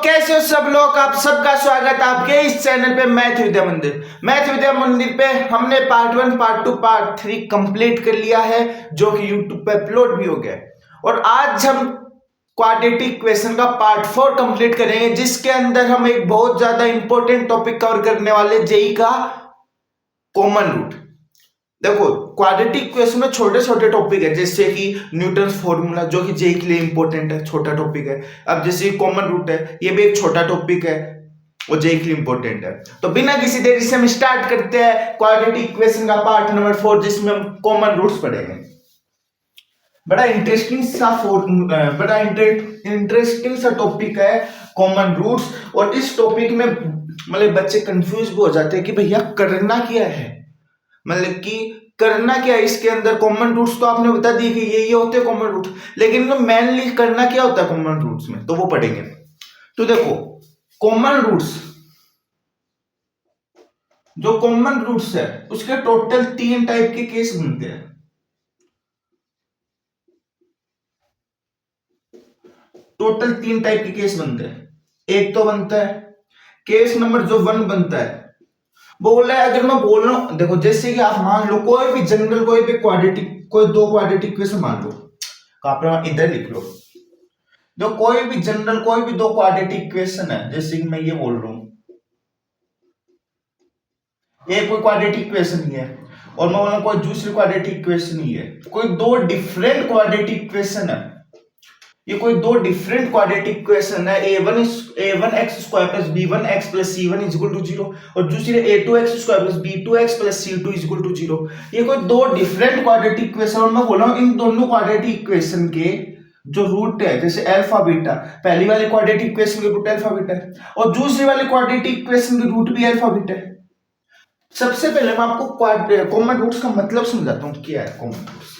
कैसे हो सब लोग। आप सबका स्वागत है आपके इस चैनल पे मैथ विद्या मंदिर। मैथ विद्या मंदिर पे हमने पार्ट 1 पार्ट 2 पार्ट 3 कंप्लीट कर लिया है, जो कि यूट्यूब पे अपलोड भी हो गया है। और आज हम क्वाड्रेटिक इक्वेशन का पार्ट 4 कंप्लीट करेंगे, जिसके अंदर हम एक बहुत ज्यादा इंपॉर्टेंट टॉपिक कवर करने वाले, जेई का कॉमन रूट। देखो, क्वाड्रेटिक इक्वेशन में छोटे छोटे टॉपिक है, जैसे कि न्यूटन फॉर्मूला, जो कि जेई के लिए इंपॉर्टेंट है, छोटा टॉपिक है। अब जैसे कॉमन रूट है, ये भी एक छोटा टॉपिक है और जेई के लिए इंपॉर्टेंट है। तो बिना किसी देरी से हम स्टार्ट करते हैं क्वाड्रेटिक इक्वेशन का पार्ट नंबर 4, जिसमें हम कॉमन रूट्स पढ़ेंगे। बड़ा इंटरेस्टिंग सा टॉपिक है कॉमन रूट्स। और इस टॉपिक में मतलब बच्चे कंफ्यूज भी हो जाते हैं कि भैया करना क्या है, मतलब कि करना क्या है इसके अंदर। कॉमन रूट्स तो आपने बता दिए कि ये होते हैं कॉमन रूट, लेकिन इनमें मेनली करना क्या होता है कॉमन रूट्स में, तो वो पढ़ेंगे। तो देखो, कॉमन रूट्स, जो कॉमन रूट्स है उसके टोटल 3 टाइप के केस बनते हैं। टोटल 3 टाइप के केस बनते हैं। एक तो बनता है केस नंबर जो 1 बनता है, वो बोल रहा है, अगर मैं बोल रहा हूं, देखो जैसे कि आप मान लो कोई भी जनरल, कोई भी क्वाड्रेटिक, कोई दो क्वाड्रेटिक इक्वेशन मान लो, आप इधर लिख लो। जो कोई भी जनरल, कोई भी दो क्वाड्रेटिक इक्वेशन है, जैसे कि मैं ये बोल रहा हूं, ये कोई क्वाड्रेटिक इक्वेशन ही है, और मैं बोल रहा हूं कोई दूसरी क्वाड्रेटिक इक्वेशन ही है, कोई दो डिफरेंट क्वाड्रेटिक इक्वेशन है। ये कोई दो डिफरेंट क्वाड्रेटिक इक्वेशन है, a1 x square plus b1 x plus c1 is equal to 0, और दूसरी a2 x square plus b2 x plus c2 is equal to 0। ये कोई दो डिफरेंट क्वाड्रेटिक इक्वेशन, और मैं बोल रहा हूं इन दोनों क्वाड्रेटिक इक्वेशन के जो रूट है, जैसे अल्फा बीटा, पहली वाली क्वाड्रेटिक इक्वेशन के रूट अल्फा बीटा है, और दूसरी वाली क्वाड्रेटिक इक्वेशन के रूट भी अल्फा बीटा है। सबसे पहले मैं आपको कॉमन रूट्स का मतलब समझाता हूं, क्या है कॉमन रूट्स।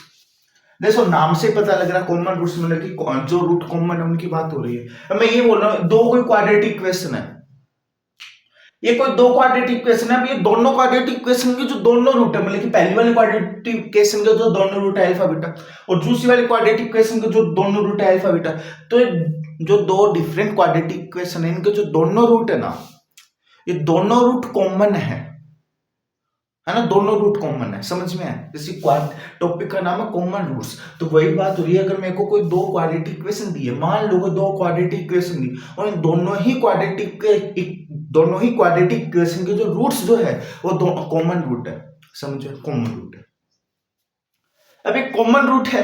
देखो, नाम से पता लग रहा है कॉमन रूट्स, मतलब कि जो रूट कॉमन है उनकी बात हो रही है। अब मैं ये बोल रहा हूं, दो कोई क्वाड्रेटिक इक्वेशन है, ये कोई दो क्वाड्रेटिक इक्वेशन है। अब ये दोनों क्वाड्रेटिक इक्वेशन के जो दोनों रूट है, मतलब कि पहली वाली क्वाड्रेटिक इक्वेशन के जो दोनों रूट है अल्फा बीटा, और दूसरी वाली क्वाड्रेटिक इक्वेशन के जो दोनों रूट है अल्फा बीटा, तो जो दो डिफरेंट क्वाड्रेटिक इक्वेशन है, इनके जो दोनों रूट है ना, ये दोनों रूट कॉमन है ना, दोनों रूट कॉमन है। समझ में आया? जैसे टॉपिक का नाम है कॉमन रूट्स, तो वही बात हो रही है। अगर मेरे को कोई दो क्वाड्रेटिक इक्वेशन दी है, मान लो दो क्वाड्रेटिक इक्वेशन दी, और इन दोनों ही क्वाड्रेटिक इक्वेशन के जो रूट्स जो है वो दोनों कॉमन रूट है। समझो, कॉमन रूट है। अब एक कॉमन रूट है,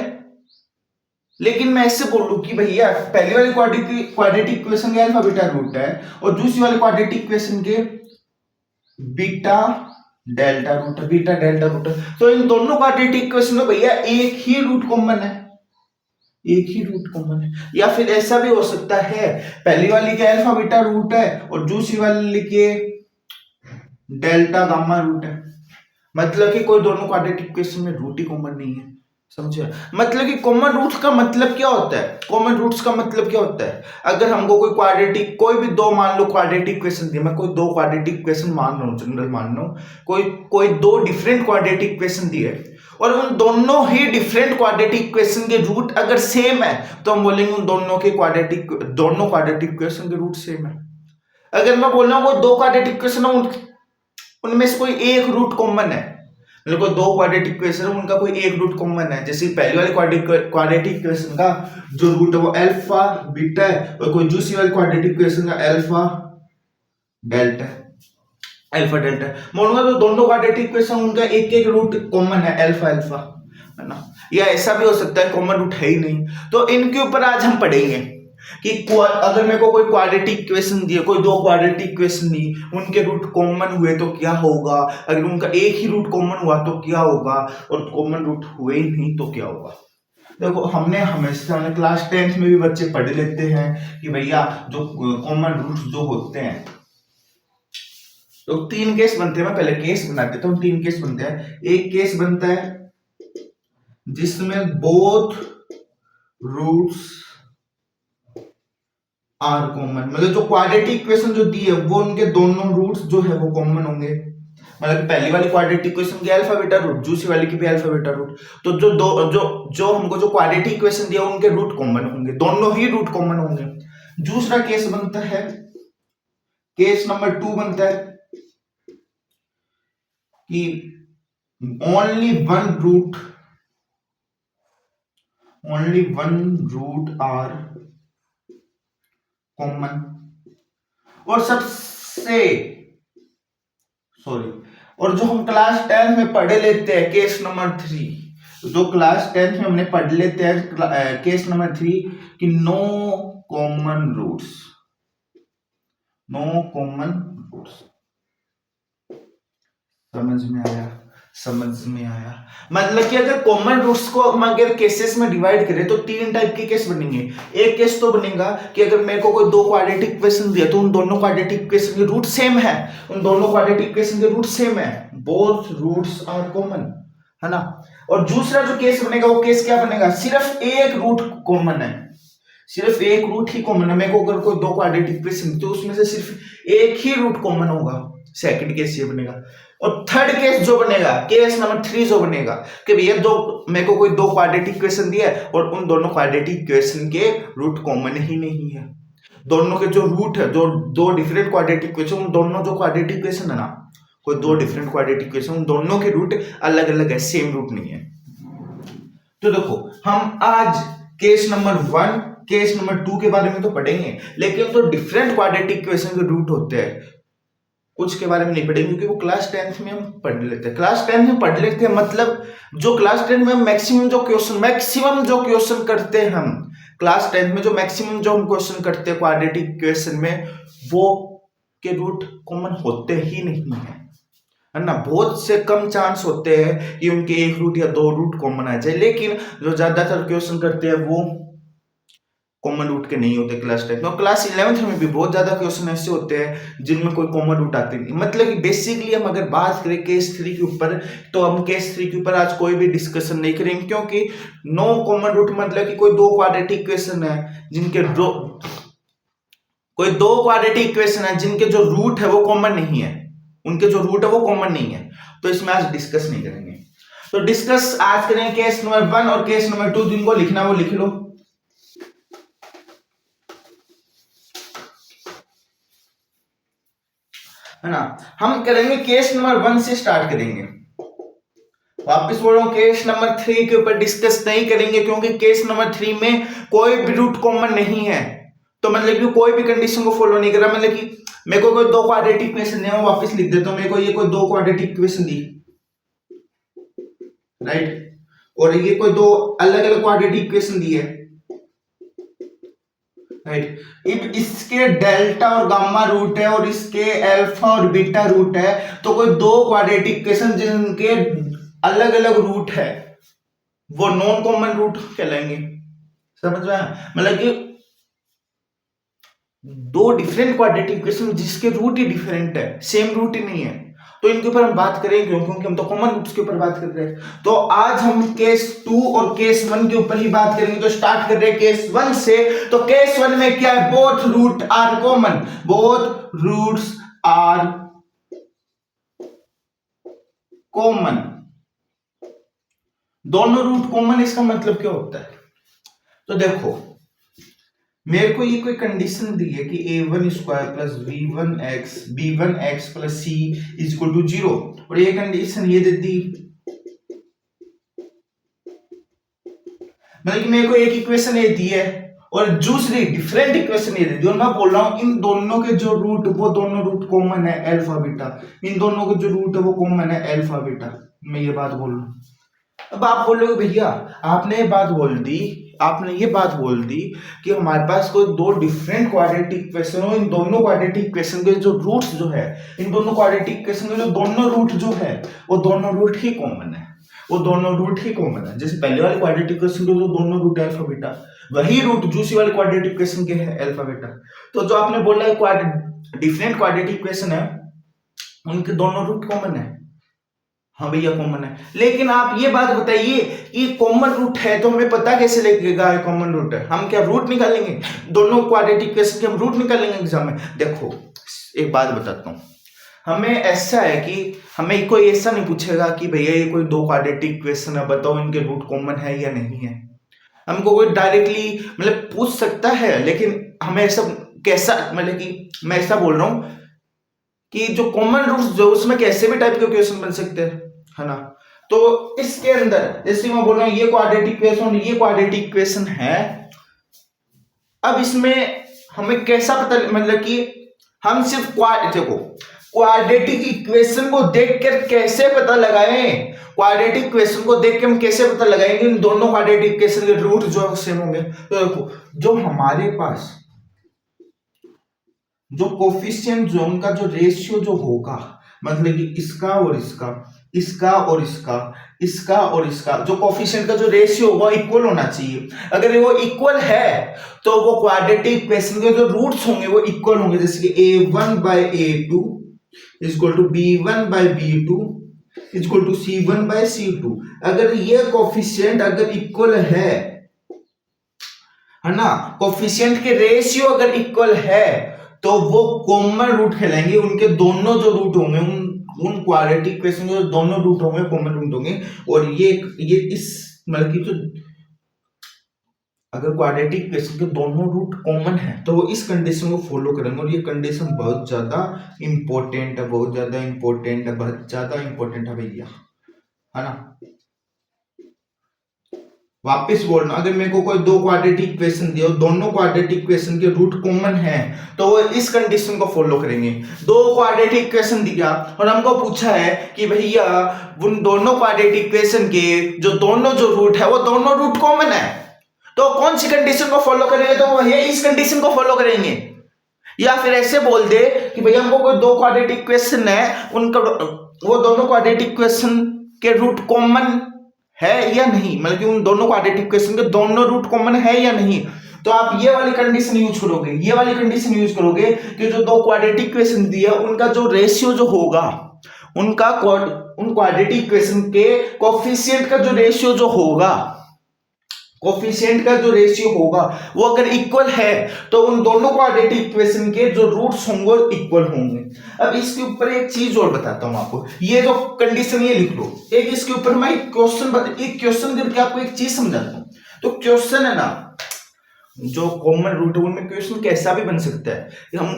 लेकिन मैं ऐसे बोलूं कि भैया पहली वाली क्वाड्रेटिक इक्वेशन के अल्फा बीटा रूट है, और दूसरी वाली क्वाड्रेटिक इक्वेशन के बीटा डेल्टा रूट है, बीटा डेल्टा रूट है। तो इन दोनों क्वाड्रेटिक इक्वेशन में भैया एक ही रूट कॉमन है, एक ही रूट कॉमन है। या फिर ऐसा भी हो सकता है, पहली वाली के अल्फा बीटा रूट है और दूसरी वाली के डेल्टा गामा रूट है, मतलब कि कोई दोनों क्वाड्रेटिक इक्वेशन में रूट ही कॉमन नहीं है। समझे? मतलब कि कॉमन रूट्स का मतलब क्या होता है? कॉमन रूट्स का मतलब क्या होता है? अगर हमको कोई क्वाड्रेटिक, कोई भी दो मान लो क्वाड्रेटिक इक्वेशन दिए, मैं कोई दो क्वाड्रेटिक इक्वेशन मान रहा हूँ, जनरल मान रहा हूँ, कोई दो डिफरेंट क्वाड्रेटिक इक्वेशन दिए, और उन दोनों ही डिफरेंट क्वाड्रेटिक इक्वेशन के रूट अगर सेम है, तो हम बोलेंगे उन दोनों क्वाड्रेटिक इक्वेशन के रूट सेम है। अगर मैं बोल रहा हूँ वो दो क्वाड्रेटिक इक्वेशन है, उनमें से कोई एक रूट कॉमन है, मतलब कोई दो क्वाड्रेटिक इक्वेशन है, उनका कोई एक रूट कॉमन है, जैसे पहली वाली क्वाड्रेटिक इक्वेशन का जो रूट है वो अल्फा बीटा है, और कोई दूसरी वाली क्वाड्रेटिक इक्वेशन का अल्फा डेल्टा बोलूंगा, तो दोनों क्वाड्रेटिक इक्वेशन उनका एक एक रूट कॉमन है, अल्फा है ना। या ऐसा भी हो सकता है कॉमन रूट है ही नहीं। तो इनके ऊपर आज हम पढ़ेंगे कि अगर मेरे को कोई क्वाड्रेटिक इक्वेशन दिए, कोई दो क्वाड्रेटिक इक्वेशन दी, उनके रूट कॉमन हुए तो क्या होगा, अगर उनका एक ही रूट कॉमन हुआ तो क्या होगा, और कॉमन रूट हुए ही नहीं तो क्या होगा। देखो, हमने हमेशा क्लास 10th में भी बच्चे पढ़ लेते हैं कि भैया जो कॉमन रूट्स जो होते हैं, तो 3 केस बनते हैं। मैं पहले केस बना देता हूँ। 3 केस बनते हैं। एक केस बनता है जिसमें बोथ रूट्स आर कॉमन, मतलब जो क्वाड्रेटिक इक्वेशन जो दी है वो उनके दोनों रूट्स जो है वो कॉमन होंगे। मतलब पहली वाली क्वाड्रेटिक इक्वेशन की अल्फा बीटा रूट, दूसरी वाली की भी अल्फा बीटा रूट, तो जो हमको जो क्वाड्रेटिक इक्वेशन दिया उनके रूट कॉमन होंगे, दोनों ही रूट कॉमन होंगे। दूसरा केस बनता है, केस नंबर 2 बनता है कि only one root are common, और और जो हम क्लास 10 में पढ़ लेते हैं केस नंबर 3, जो क्लास 10 में हमने पढ़ लेते हैं केस नंबर 3 कि नो कॉमन रूट्स, समझ में आया। मतलब कि अगर कॉमन रूट्स को हम अगर केसेस में डिवाइड करें तो 3 टाइप के केस बनेंगे। एक केस तो बनेगा कि अगर मेरे को कोई 2 क्वाड्रेटिक इक्वेशन दिया तो उन दोनों क्वाड्रेटिक इक्वेशन के रूट सेम है, बोथ रूट्स आर कॉमन, है ना। और दूसरा जो केस बनेगा वो केस क्या बनेगा, सिर्फ एक रूट कॉमन है, सिर्फ एक रूट ही कॉमन है। मेरे को अगर कोई 2 क्वाड्रेटिक इक्वेशन तो उसमें से सिर्फ एक ही रूट कॉमन होगा, सेकंड केस ये बनेगा। और थर्ड केस जो बनेगा, केस नंबर 3 जो बनेगा कि भैया मेरे को कोई 2 क्वाड्रेटिक इक्वेशन दिया है और उन दोनों क्वाड्रेटिक इक्वेशन के रूट कॉमन ही नहीं है, दोनों के जो रूट है, जो 2 डिफरेंट क्वाड्रेटिक इक्वेशन, उन दोनों जो क्वाड्रेटिक इक्वेशन है ना, कोई 2 डिफरेंट क्वाड्रेटिक इक्वेशन, उन दोनों के रूट अलग अलग है, सेम रूट नहीं है। तो देखो हम आज केस नंबर 1, केस नंबर 2 के बारे में तो पढ़ेंगे, लेकिन जो डिफरेंट क्वाड्रेटिक इक्वेशन के रूट होते हैं कुछ के बारे में नहीं पढ़ेंगे, क्योंकि वो क्लास 10th में हम पढ़ लेते हैं। क्लास 10th में पढ़ लेते हैं मतलब जो क्लास 10 में मैक्सिमम जो क्वेश्चन करते हैं हम क्लास 10 में, जो मैक्सिमम जो हम क्वेश्चन करते हैं क्वाड्रेटिक इक्वेशन में, वो के रूट कॉमन होते ही नहीं है ना। बहुत से कम चांस होते हैं कि उनके एक रूट या 2 रूट कॉमन आ जाए, लेकिन जो ज्यादातर क्वेश्चन करते हैं वो कॉमन रूट के नहीं होते क्लास 10 में। क्लास 11th में भी बहुत ज्यादा क्वेश्चन ऐसे होते हैं जिनमें कोई कॉमन रूट आते नहीं। मतलब कि बेसिकली हम अगर बात करें केस 3 के ऊपर, तो हम केस 3 के ऊपर आज कोई भी डिस्कशन नहीं करेंगे, क्योंकि नो कॉमन रूट मतलब कि कोई 2 क्वाड्रेटिक इक्वेशन है जिनके कोई 2 क्वाड्रेटिक इक्वेशन है जिनके जो रूट है वो कॉमन नहीं है, उनके जो रूट है वो कॉमन नहीं है, तो इसमें आज डिस्कस नहीं करेंगे। तो डिस्कस आज करेंगे केस नंबर 1 और केस नंबर 2, जिनको लिखना वो लिख लो, है ना। हम करेंगे केस नंबर 1 से स्टार्ट करेंगे। वापस बोल रहा हूं, केस नंबर 3 के ऊपर डिस्कस नहीं करेंगे, क्योंकि केस नंबर 3 में कोई भी रूट कॉमन नहीं है। तो मतलब कि कोई भी कंडीशन को फॉलो नहीं कर रहा। मतलब कि मेरे को कोई 2 क्वाड्रेटिक इक्वेशन है, मैं वापस लिख देता हूं, मेरे को ये कोई 2 क्वाड्रेटिक इक्वेशन दी, राइट, और ये कोई 2 अलग अलग क्वाड्रेटिक इक्वेशन दी है, राइट। इफ इसके डेल्टा और गामा रूट है और इसके अल्फा और बीटा रूट है, तो कोई 2 क्वाड्रेटिक इक्वेशन जिनके अलग अलग रूट है वो नॉन कॉमन रूट कहलाएंगे। समझ में आया? मतलब कि 2 डिफरेंट क्वाड्रेटिक इक्वेशन जिसके रूट ही डिफरेंट है, सेम रूट ही नहीं है, तो इनके ऊपर हम बात करेंगे, क्योंकि हम तो कॉमन रूट्स के ऊपर बात कर रहे हैं। तो आज हम केस 2 और केस 1 के ऊपर ही बात करेंगे। तो स्टार्ट कर रहे हैं केस 1 से। तो केस 1 में क्या है, both root are common, both roots are common, दोनों रूट कॉमन। इसका मतलब क्या होता है, तो देखो मेरे को ये कोई कंडीशन दी है कि a1 square plus b1x plus c is equal to 0, और ये कंडीशन ये दे दी, मतलब कि मेरे को एक इक्वेशन ये दी है और दूसरी डिफरेंट इक्वेशन ये दे दी, और मैं बोल रहा हूं इन दोनों के जो रूट, वो दोनों रूट कॉमन है अल्फा बीटा, इन दोनों के जो रूट है वो कॉमन है अल्फा बीटा। मैं ये बात बोल रहा हूं। अब आप बोलोगे भैया आपने ये बात बोल दी कि हमारे पास कोई 2 डिफरेंट क्वाड्रेटिक इक्वेशन हो, इन दोनों क्वाड्रेटिक इक्वेशन के जो रूट्स जो है, इन दोनों क्वाड्रेटिक इक्वेशन के जो दोनों रूट जो है वो दोनों रूट ही कॉमन है, जैसे पहले वाले क्वाड्रेटिक इक्वेशन के जो दोनों रूट है अल्फा बीटा, वही रूट दूसरी वाले क्वाड्रेटिक इक्वेशन के है अल्फा बीटा। तो जो आपने बोला है डिफरेंट क्वाड्रेटिक इक्वेशन है, उनके दोनों रूट कॉमन है। हाँ भैया कॉमन है, लेकिन आप ये बात बताइए कि कॉमन रूट है तो हमें पता कैसे लगेगा कॉमन रूट है? हम क्या रूट निकालेंगे? दोनों क्वाड्रेटिक इक्वेशन के हम रूट निकालेंगे एग्जाम में? देखो एक बात बताता हूँ, हमें ऐसा है कि हमें कोई ऐसा नहीं पूछेगा कि भैया ये कोई 2 क्वाड्रेटिक इक्वेशन है, बताओ इनके रूट कॉमन है या नहीं है। हमको कोई डायरेक्टली मतलब पूछ सकता है, लेकिन हमें ऐसा कैसा, मतलब कि मैं ऐसा बोल रहा हूं कि जो कॉमन रूट्स जो उसमें कैसे भी टाइप के क्वेश्चन बन सकते हैं, है ना। तो इसके अंदर जैसे मैं बोल रहा हूं ये क्वाड्रेटिक इक्वेशन, ये क्वाड्रेटिक इक्वेशन है। अब इसमें हमें कैसा पता, मतलब कि हम सिर्फ देखो क्वाड्रेटिक इक्वेशन को देखकर कैसे पता लगाएं, क्वाड्रेटिक इक्वेशन को देख के हम कैसे पता लगाएंगे इन दोनों क्वाड्रेटिक इक्वेशन के रूट जो सेम होंगे। तो देखो जो हमारे पास जो कोफिशिएंट जो उनका जो रेशियो जो होगा, मतलब कि इसका और इसका, इसका और इसका, इसका और इसका, जो कोफिशिएंट का जो रेशियो होगा इक्वल होना चाहिए। अगर वो इक्वल है तो वो क्वाड्रेटिक इक्वेशन के जो रूट्स होंगे वो इक्वल होंगे। जैसे कि a1/a2 is equal to b1/b2 is equal to c1/c2। अगर ये कोफिशिएंट अगर इक्वल है ना, कोफिशिएंट के रेशियो अगर इक्वल है तो वो कॉमन रूट कहलाएंगे। उनके दोनों जो रूट होंगे उन क्वाड्रेटिक इक्वेशन के जो दोनों रूट होंगे कॉमन रूट होंगे। और ये इस मतलब कि जो अगर क्वाड्रेटिक इक्वेशन के दोनों रूट कॉमन है तो वो इस कंडीशन को फॉलो करेंगे। और ये कंडीशन बहुत ज्यादा इंपॉर्टेंट है, बहुत ज्यादा इंपॉर्टेंट है, बहुत ज्यादा इंपॉर्टेंट है भैया, है ना। वापस बोलना, अगर मेरे को कोई दो क्वाड्रेटिक इक्वेशन दिया, दोनों क्वाड्रेटिक इक्वेशन के रूट कॉमन है तो वो इस कंडीशन को फॉलो करेंगे। दो क्वाड्रेटिक इक्वेशन दिया और हमको पूछा है कि भैया उन दोनों क्वाड्रेटिक इक्वेशन के जो दोनों जो रूट है वो दोनों रूट कॉमन है, तो कौन सी कंडीशन को फॉलो करेंगे, तो वो इस कंडीशन को फॉलो करेंगे। या फिर ऐसे बोल दे कि भैया हमको कोई दो क्वाड्रेटिक इक्वेशन है, उनका वो दोनों क्वाड्रेटिक इक्वेशन के रूट कॉमन है या नहीं, मतलब कि उन दोनों क्वाड्रेटिक इक्वेशन के दोनों रूट कॉमन है या नहीं। तो आप ये वाली कंडीशन यूज करोगे, ये वाली कंडीशन यूज करोगे कि जो दो क्वाड्रेटिक इक्वेशन दिया उनका जो रेशियो जो होगा, उनका उन क्वाड्रेटिक इक्वेशन के कोफिशिएंट का जो रेशियो जो होगा, कोफिशिएंट का जो रेशियो होगा वो अगर इक्वल है तो उन दोनों क्वाड्रेटिक इक्वेशन के जो रूट्स होंगे वो इक्वल होंगे। अब इसके ऊपर एक चीज और बताता हूं आपको, ये जो कंडीशन ये लिख लो। एक इसके ऊपर मैं एक क्वेश्चन करके आपको एक चीज समझाता हूं। तो क्वेश्चन है ना, जो कॉमन रूट है उनमें क्वेश्चन कैसा भी बन सकता है।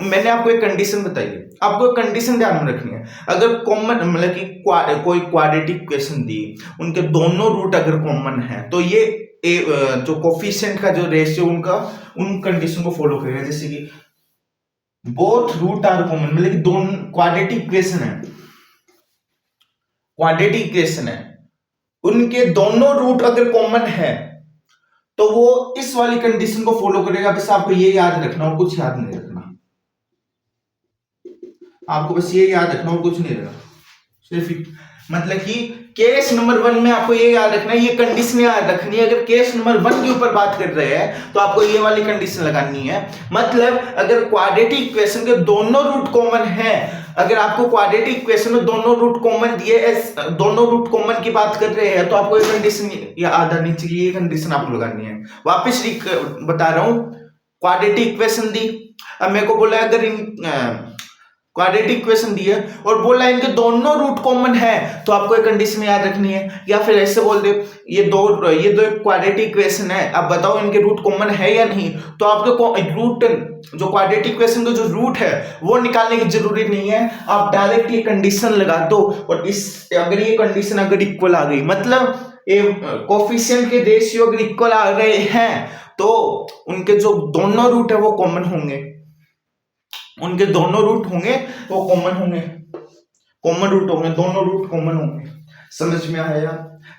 मैंने आपको एक कंडीशन बताई है, आपको एक कंडीशन ध्यान में रखनी है। अगर कॉमन मतलब कि कोई क्वाड्रेटिक इक्वेशन दी, उनके दोनों रूट अगर कॉमन है तो ये जो कोफिशिएंट का जो रेशियो उनका उन कंडीशन को फॉलो करेगा। जैसे कि बोथ रूट आर कॉमन, मतलब कि दोनों क्वाड्रेटिक इक्वेशन है, उनके दोनों रूट अगर कॉमन है तो वो इस वाली कंडीशन को फॉलो करेगा। बस आपको ये याद रखना और कुछ याद नहीं रखना, आपको बस ये याद रखना और कुछ नहीं रखना। सिर्फ मतलब कि केस नंबर 1 में आपको ये याद रखना है, ये कंडीशन याद रखनी है। अगर केस नंबर 1 के ऊपर बात कर रहे हैं तो आपको ये वाली कंडीशन लगानी है। मतलब अगर क्वाड्रेटिक इक्वेशन के दोनों रूट कॉमन है, अगर आपको क्वाड्रेटिक इक्वेशन में दोनों रूट कॉमन दिए, दोनों रूट कॉमन की बात कर रहे हैं तो आपको ये कंडीशन याद आनी चाहिए, ये कंडीशन आपको लगानी है। वापस बता रहा हूं, क्वाड्रेटिक इक्वेशन दी, अब मेरे को बोला अगर क्वाड्रेटिक इक्वेशन दी है और बोला इनके दोनों रूट कॉमन है तो आपको एक कंडीशन याद रखनी है। या फिर ऐसे बोल दे ये दो क्वाड्रेटिक इक्वेशन है, अब बताओ इनके रूट कॉमन है या नहीं। तो आपको रूट जो क्वाड्रेटिक इक्वेशन का जो रूट है वो निकालने की जरूरी नहीं है, आप डायरेक्ट ये कंडीशन लगा दो। और अगर ये कंडीशन अगर इक्वल आ गई, मतलब कोफिशिएंट के रेशियो अगर इक्वल आ रहे हैं तो उनके जो दोनों रूट है वो कॉमन होंगे, उनके दोनों रूट होंगे वो कॉमन होंगे, कॉमन रूट होंगे, दोनों रूट कॉमन होंगे। समझ में आया,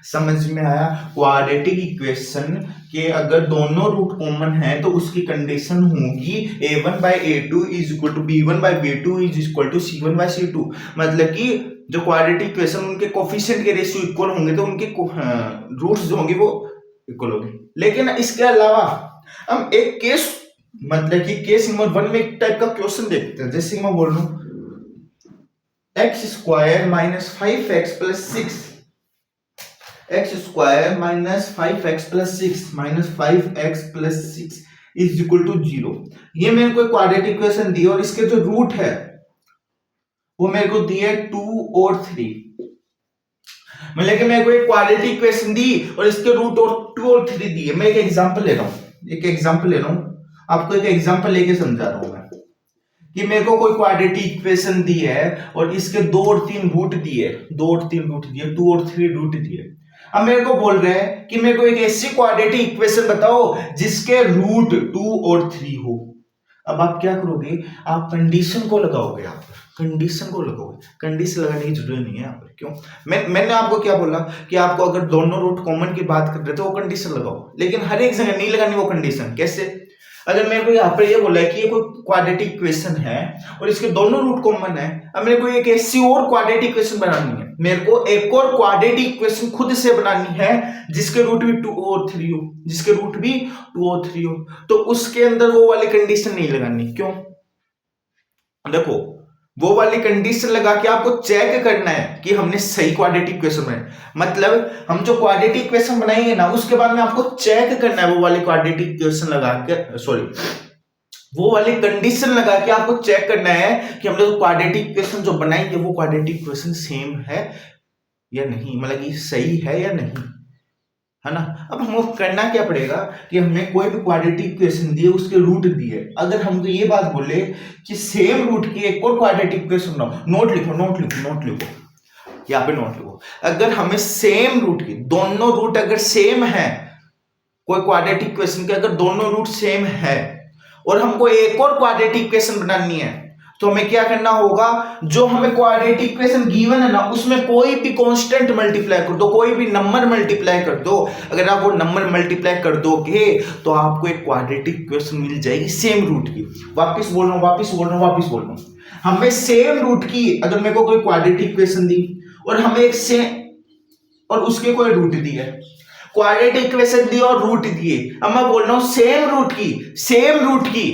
समझ में आया। क्वाड्रेटिक इक्वेशन के अगर दोनों रूट कॉमन है तो उसकी कंडीशन होगी a1/a2 is equal to b1/b2 is equal to c1/c2। मतलब कि जो क्वाड्रेटिक इक्वेशन उनके कोफिशिएंट के रेशियो इक्वल होंगे तो उनके रूट्स जो होंगे वो इक्वल होंगे। लेकिन इसके अलावा हम एक केस, मतलब कि केस नंबर 1 में एक टाइप का क्वेश्चन देखते हैं। जैसे मैं बोल रहा हूं x² - 5x + 6, x² - 5x + 6 - 5x + 6 is equal to 0। ये मेरे को क्वाड्रेटिक इक्वेशन दी और इसके जो रूट है वो मेरे को दिए 2 और 3। मतलब कि मेरे को एक क्वाड्रेटिक इक्वेशन दी और इसके रूट और 2 और 3 दिए। मैं एक एग्जांपल ले रहा हूं, आपको एक एग्जांपल लेके समझा रहा हूं मैं कि मेरे को कोई क्वाड्रेटिक इक्वेशन दी है और इसके 2 और 3 रूट दिए, 2 और 3 रूट दिए, 2 और 3 रूट दिए। अब मेरे को बोल रहे हैं कि मेरे को एक ऐसी क्वाड्रेटिक इक्वेशन बताओ जिसके रूट 2 और 3 हो। अब आप क्या करोगे, आप कंडीशन को लगाओगे, यहाँ पर कंडीशन को लगाओगे। कंडीशन लगाने की जरूरत नहीं है यहाँ पर। क्यों? मैंने आपको क्या बोला कि आपको अगर दोनों रूट कॉमन की बात कर रहे थे वो कंडीशन लगाओ, लेकिन हर एक जगह नहीं लगानी वो कंडीशन। कैसे? अगर मेरे को यहाँ पर ये बोला है कि ये कोई क्वाड्रेटिक इक्वेशन है और इसके दोनों रूट कॉमन है, अब मेरे को एक ऐसी और क्वाड्रेटिक इक्वेशन बनानी है, मेरे को एक और क्वाड्रेटिक इक्वेशन खुद से बनानी है जिसके रूट भी 2 और 3 हो, जिसके रूट भी 2 और 3 हो, तो उसके अंदर वो वाली कंडीशन नहीं लगानी। क्यों? देखो, वो वाली कंडीशन लगा के आपको चेक करना है कि हमने सही क्वाड्रेटिक इक्वेशन बनाई। मतलब हम जो क्वाड्रेटिक इक्वेशन बनाएंगे ना, उसके बाद में आपको चेक करना है वो वाली क्वाड्रेटिक इक्वेशन लगा के, सॉरी, वो वाली कंडीशन लगा के आपको चेक करना है कि हमने जो क्वाड्रेटिक इक्वेशन जो बनाएंगे वो क्वाड्रेटिक इक्वेशन सेम है या नहीं, मतलब कि सही है या नहीं, है ना। अब हमको करना क्या पड़ेगा कि हमें कोई भी क्वाड्रेटिक इक्वेशन दिए, उसके रूट दिए, अगर हमको ये बात बोले कि सेम रूट की एक और क्वाड्रेटिक इक्वेशन बनाओ, नोट लिखो, नोट लिखो, नोट लिखो, यहाँ पे नोट लिखो। अगर हमें सेम रूट की, दोनों रूट अगर सेम है, कोई क्वाड्रेटिक इक्वेशन के अगर दोनों रूट सेम है और हमको एक और क्वाड्रेटिक इक्वेशन बनानी है, तो हमें क्या करना होगा, जो हमें क्वाड्रेटिक इक्वेशन गिवन है ना, उसमें कोई भी कांस्टेंट मल्टीप्लाई कर दो, कोई भी नंबर मल्टीप्लाई कर दो। अगर आप वो नंबर मल्टीप्लाई कर दोगे तो आपको एक क्वाड्रेटिक इक्वेशन मिल जाएगी सेम रूट की। वापस बोल रहा हूं, वापस बोल रहा हूं, वापस बोल रहा हूं, हमें सेम रूट की अगर मेरे को कोई क्वाड्रेटिक इक्वेशन दी और हमें एक सेम और उसके कोई रूट दी है, क्वाड्रेटिक इक्वेशन दी और रूट दिए, अब मैं बोल रहा हूं सेम रूट की, सेम रूट की,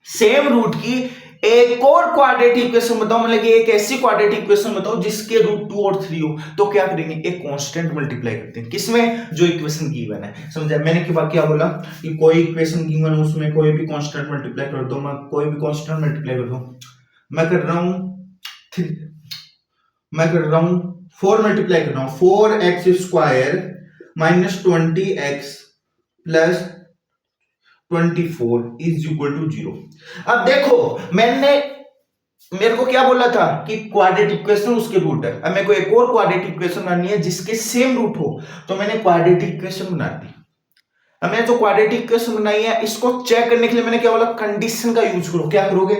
सेम रूट की एक और क्वाड्रेटिक इक्वेशन बताओ, मतलब कि एक ऐसी क्वाड्रेटिक इक्वेशन बताओ जिसके रूट 2 और 3 हो। तो क्या करेंगे, एक कांस्टेंट मल्टीप्लाई करते हैं, किसमें, जो इक्वेशन गिवन है। समझा? मैंने क्या बोला कि कोई इक्वेशन गिवन है उसमें कोई भी कांस्टेंट मल्टीप्लाई कर दो, मैं कोई भी कांस्टेंट मल्टीप्लाई कर दो, मैं कर रहा हूं 4 मल्टीप्लाई कर रहा हूं, 4x² minus 20x plus 24 is equal to 0। अब देखो, मेरे को क्या बोला था कि क्वाड्रेटिक इक्वेशन उसके रूट है। अब मेरे को एक और क्वाड्रेटिक इक्वेशन बनानी है जिसके सेम रूट हो, तो मैंने क्वाड्रेटिक इक्वेशन बना दी। अब मैंने जो क्वाड्रेटिक इक्वेशन बनाई है, इसको चेक करने के लिए मैंने क्या बोला, कंडीशन का यूज करो। क्या करोगे,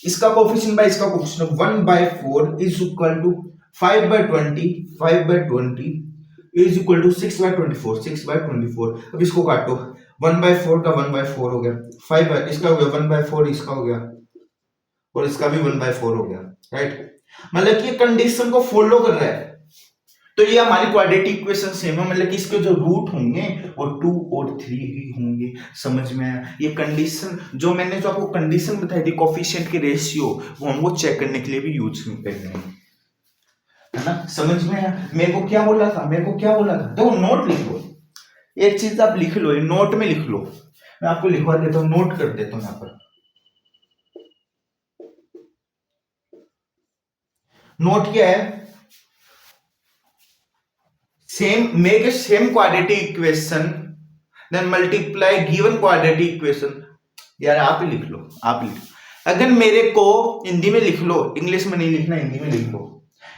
इसका कोफिशिएंट बाय इसका coefficient, 1/4 is equal to 5/20, 5/20 is equal to 6/24, 6/24। अब इसको काटो, 1/4 का 1/4 हो गया, 5 इसका हो गया 1/4, इसका हो गया और इसका भी 1/4 हो गया, राइट। मतलब कि कंडीशन को फॉलो कर रहा है, तो ये हमारी क्वाड्रेटिक इक्वेशन सेम है, मतलब कि इसके जो रूट होंगे वो 2 और 3 ही होंगे। समझ में आया? ये कंडीशन जो मैंने जो आपको कंडीशन बताई थी, कोफिशिएंट के रेशियो, वो हमको चेक करने के लिए भी यूज करते हैं, है ना। समझ में आया? मेरे को क्या बोला था, देखो नोट लिख लो, एक चीज आप लिख लो, नोट में लिख लो, मैं आपको लिखवा देता हूं, नोट कर देता हूं यहां पर। नोट क्या है, make a same quadratic equation then multiply given quadratic equation. यार आप ही लिख लो, आप लिख लो। अगर मेरे को हिंदी में लिख लो, इंग्लिश में नहीं लिखना, हिंदी में लिख लो,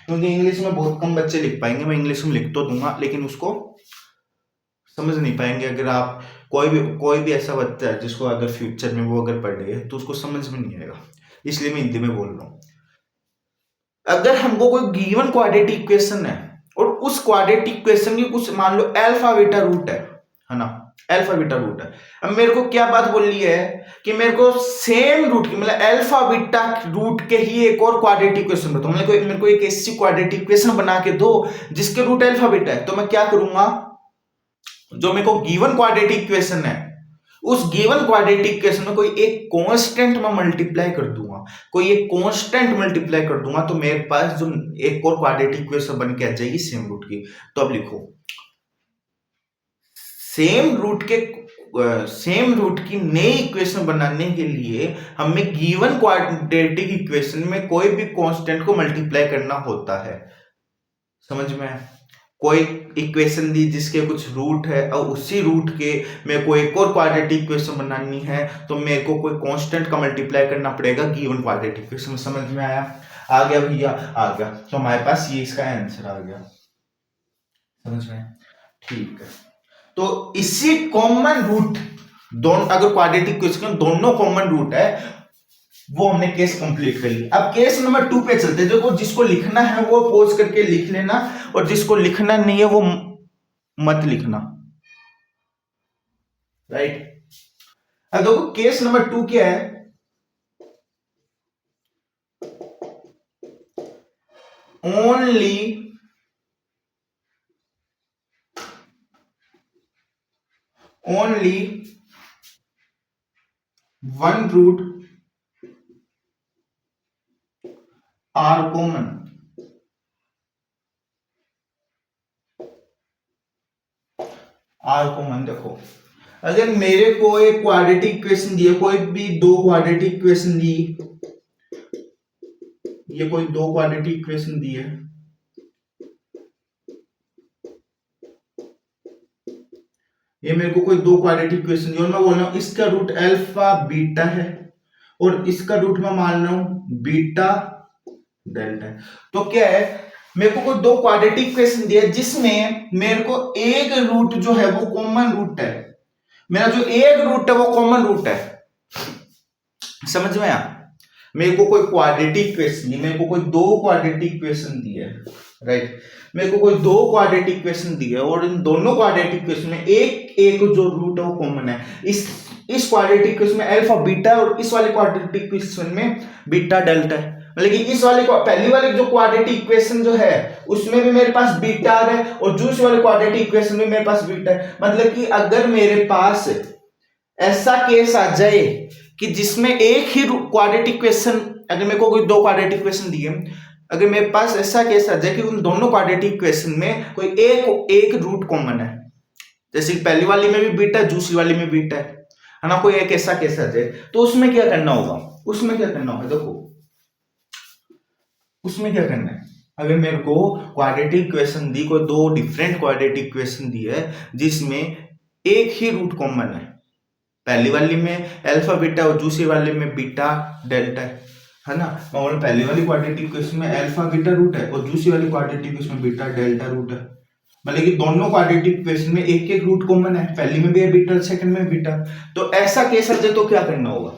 क्योंकि इंग्लिश में बहुत कम बच्चे लिख पाएंगे। मैं इंग्लिश में लिख तो दूंगा लेकिन उसको समझ नहीं पाएंगे। अगर आप कोई भी ऐसा बच्चा है जिसको अगर फ्यूचर में वो अगर पढ़े तो उसको समझ में नहीं आएगा, इसलिए मैं हिंदी में बोल रहा हूं। अगर हमको कोई गिवन क्वाड्रेटिक इक्वेशन है और उस क्वाड्रेटिक इक्वेशन की कुछ मान लो अल्फा बीटा रूट है ना, अल्फा बीटा रूट है। अब मेरे को क्या बात बोल रही है कि मेरे को सेम रूट की, मतलब अल्फा बीटा रूट के ही एक और क्वाड्रेटिक इक्वेशन बताओ, मतलब मेरे को एक ऐसी क्वाड्रेटिक इक्वेशन बना के दो जिसके रूट अल्फा बीटा है। तो मैं क्या करूंगा, जो मेरे को गिवन क्वाड्रेटिक इक्वेशन है उस गिवन क्वाड्रेटिक इक्वेशन में कोई एक कांस्टेंट में मल्टीप्लाई कर दूंगा, तो मेरे पास जो एक और क्वाड्रेटिक इक्वेशन बन के आ जाएगी सेम रूट की। तो अब लिखो, सेम रूट की नई इक्वेशन बनाने के लिए हमें गिवन क्वाड्रेटिक इक्वेशन में कोई भी कांस्टेंट को मल्टीप्लाई करना होता है। समझ में? कोई इक्वेशन दी जिसके कुछ रूट है और उसी रूट के मेरे को एक और क्वाड्रेटिक इक्वेशन बनानी है, तो मेरे को कोई कांस्टेंट का मल्टीप्लाई करना पड़ेगा गिवन क्वाड्रेटिक इक्वेशन। समझ में आया? आ गया भैया? आ गया। तो हमारे पास ये इसका आंसर आ गया। समझ में? ठीक है। तो इसी कॉमन रूट दोनों, अगर क्वाड्रेटिक इक्वेशन दोनों कॉमन रूट है, वो हमने केस कंप्लीट कर लिया। अब केस नंबर 2 पे चलते हैं। देखो, जिसको लिखना है वो पॉज करके लिख लेना, और जिसको लिखना नहीं है वो मत लिखना, राइट? अब देखो केस नंबर 2 क्या है। Only one root are common. देखो, अगर मेरे को एक क्वाड्रेटिक इक्वेशन दी है, कोई भी दो क्वाड्रेटिक इक्वेशन दी, ये कोई दो क्वाड्रेटिक इक्वेशन दी है, ये मेरे को कोई दो क्वाड्रेटिक इक्वेशन दी और मैं बोल रहा हूं इसका रूट अल्फा बीटा है और इसका रूट मैं मान रहा हूं बीटा डेल्टा है। तो क्या है, मेरे को कोई दो क्वाड्रेटिक इक्वेशन दी है जिसमें मेरे को एक रूट जो है वो कॉमन रूट है। मेरा जो एक रूट है वो कॉमन रूट है। समझ में आया? मेरे को कोई क्वाड्रेटिक इक्वेशन दी, मेरे को कोई दो क्वाड्रेटिक इक्वेशन दी है, राइट? मेरे को कोई दो क्वाड्रेटिक इक्वेशन दी है और इन दोनों क्वाड्रेटिक इक्वेशन में एक एक जो रूट है वो कॉमन है। इस क्वाड्रेटिक इक्वेशन में अल्फा बीटा और इस वाले क्वाड्रेटिक इक्वेशन में बीटा डेल्टा है। लेकिन इस वाले पहली वाले जो क्वाड्रेटिक इक्वेशन जो है उसमें भी मेरे पास बीटा है और दूसरे वाले क्वाड्रेटिक इक्वेशन में मेरे पास बीटा है। मतलब कि अगर मेरे पास ऐसा केस आ जाए कि जिसमें एक ही क्वाड्रेटिक इक्वेशन, अगर मेरे को कोई दो क्वाड्रेटिक इक्वेशन दिए, अगर मेरे पास ऐसा केस आ जाए कि उन दोनों क्वाड्रेटिक इक्वेशन में कोई एक रूट कॉमन है, जैसे कि पहली वाली में भी बीटा दूसरी वाली में बीटा है ना, कोई एक ऐसा केस आ जाए, तो उसमें क्या करना होगा? देखो उसमें क्या करना है, अगर मेरे को क्वाड्रेटिक इक्वेशन दी, कोई दो डिफरेंट क्वाड्रेटिक इक्वेशन दी है जिसमें एक ही रूट कॉमन है, पहली वाली में अल्फा बीटा और दूसरी वाली में बीटा डेल्टा है ना। मैं पहली वाली क्वाड्रेटिक इक्वेशन में अल्फा बीटा रूट है और दूसरी वाली क्वाड्रेटिक इक्वेशन में बीटा डेल्टा रूट है। मतलब कि दोनों क्वाड्रेटिक इक्वेशन में एक एक रूट कॉमन है, पहली में भी है बीटा, सेकंड में बीटा। तो ऐसा केस आ जाए तो क्या करना होगा?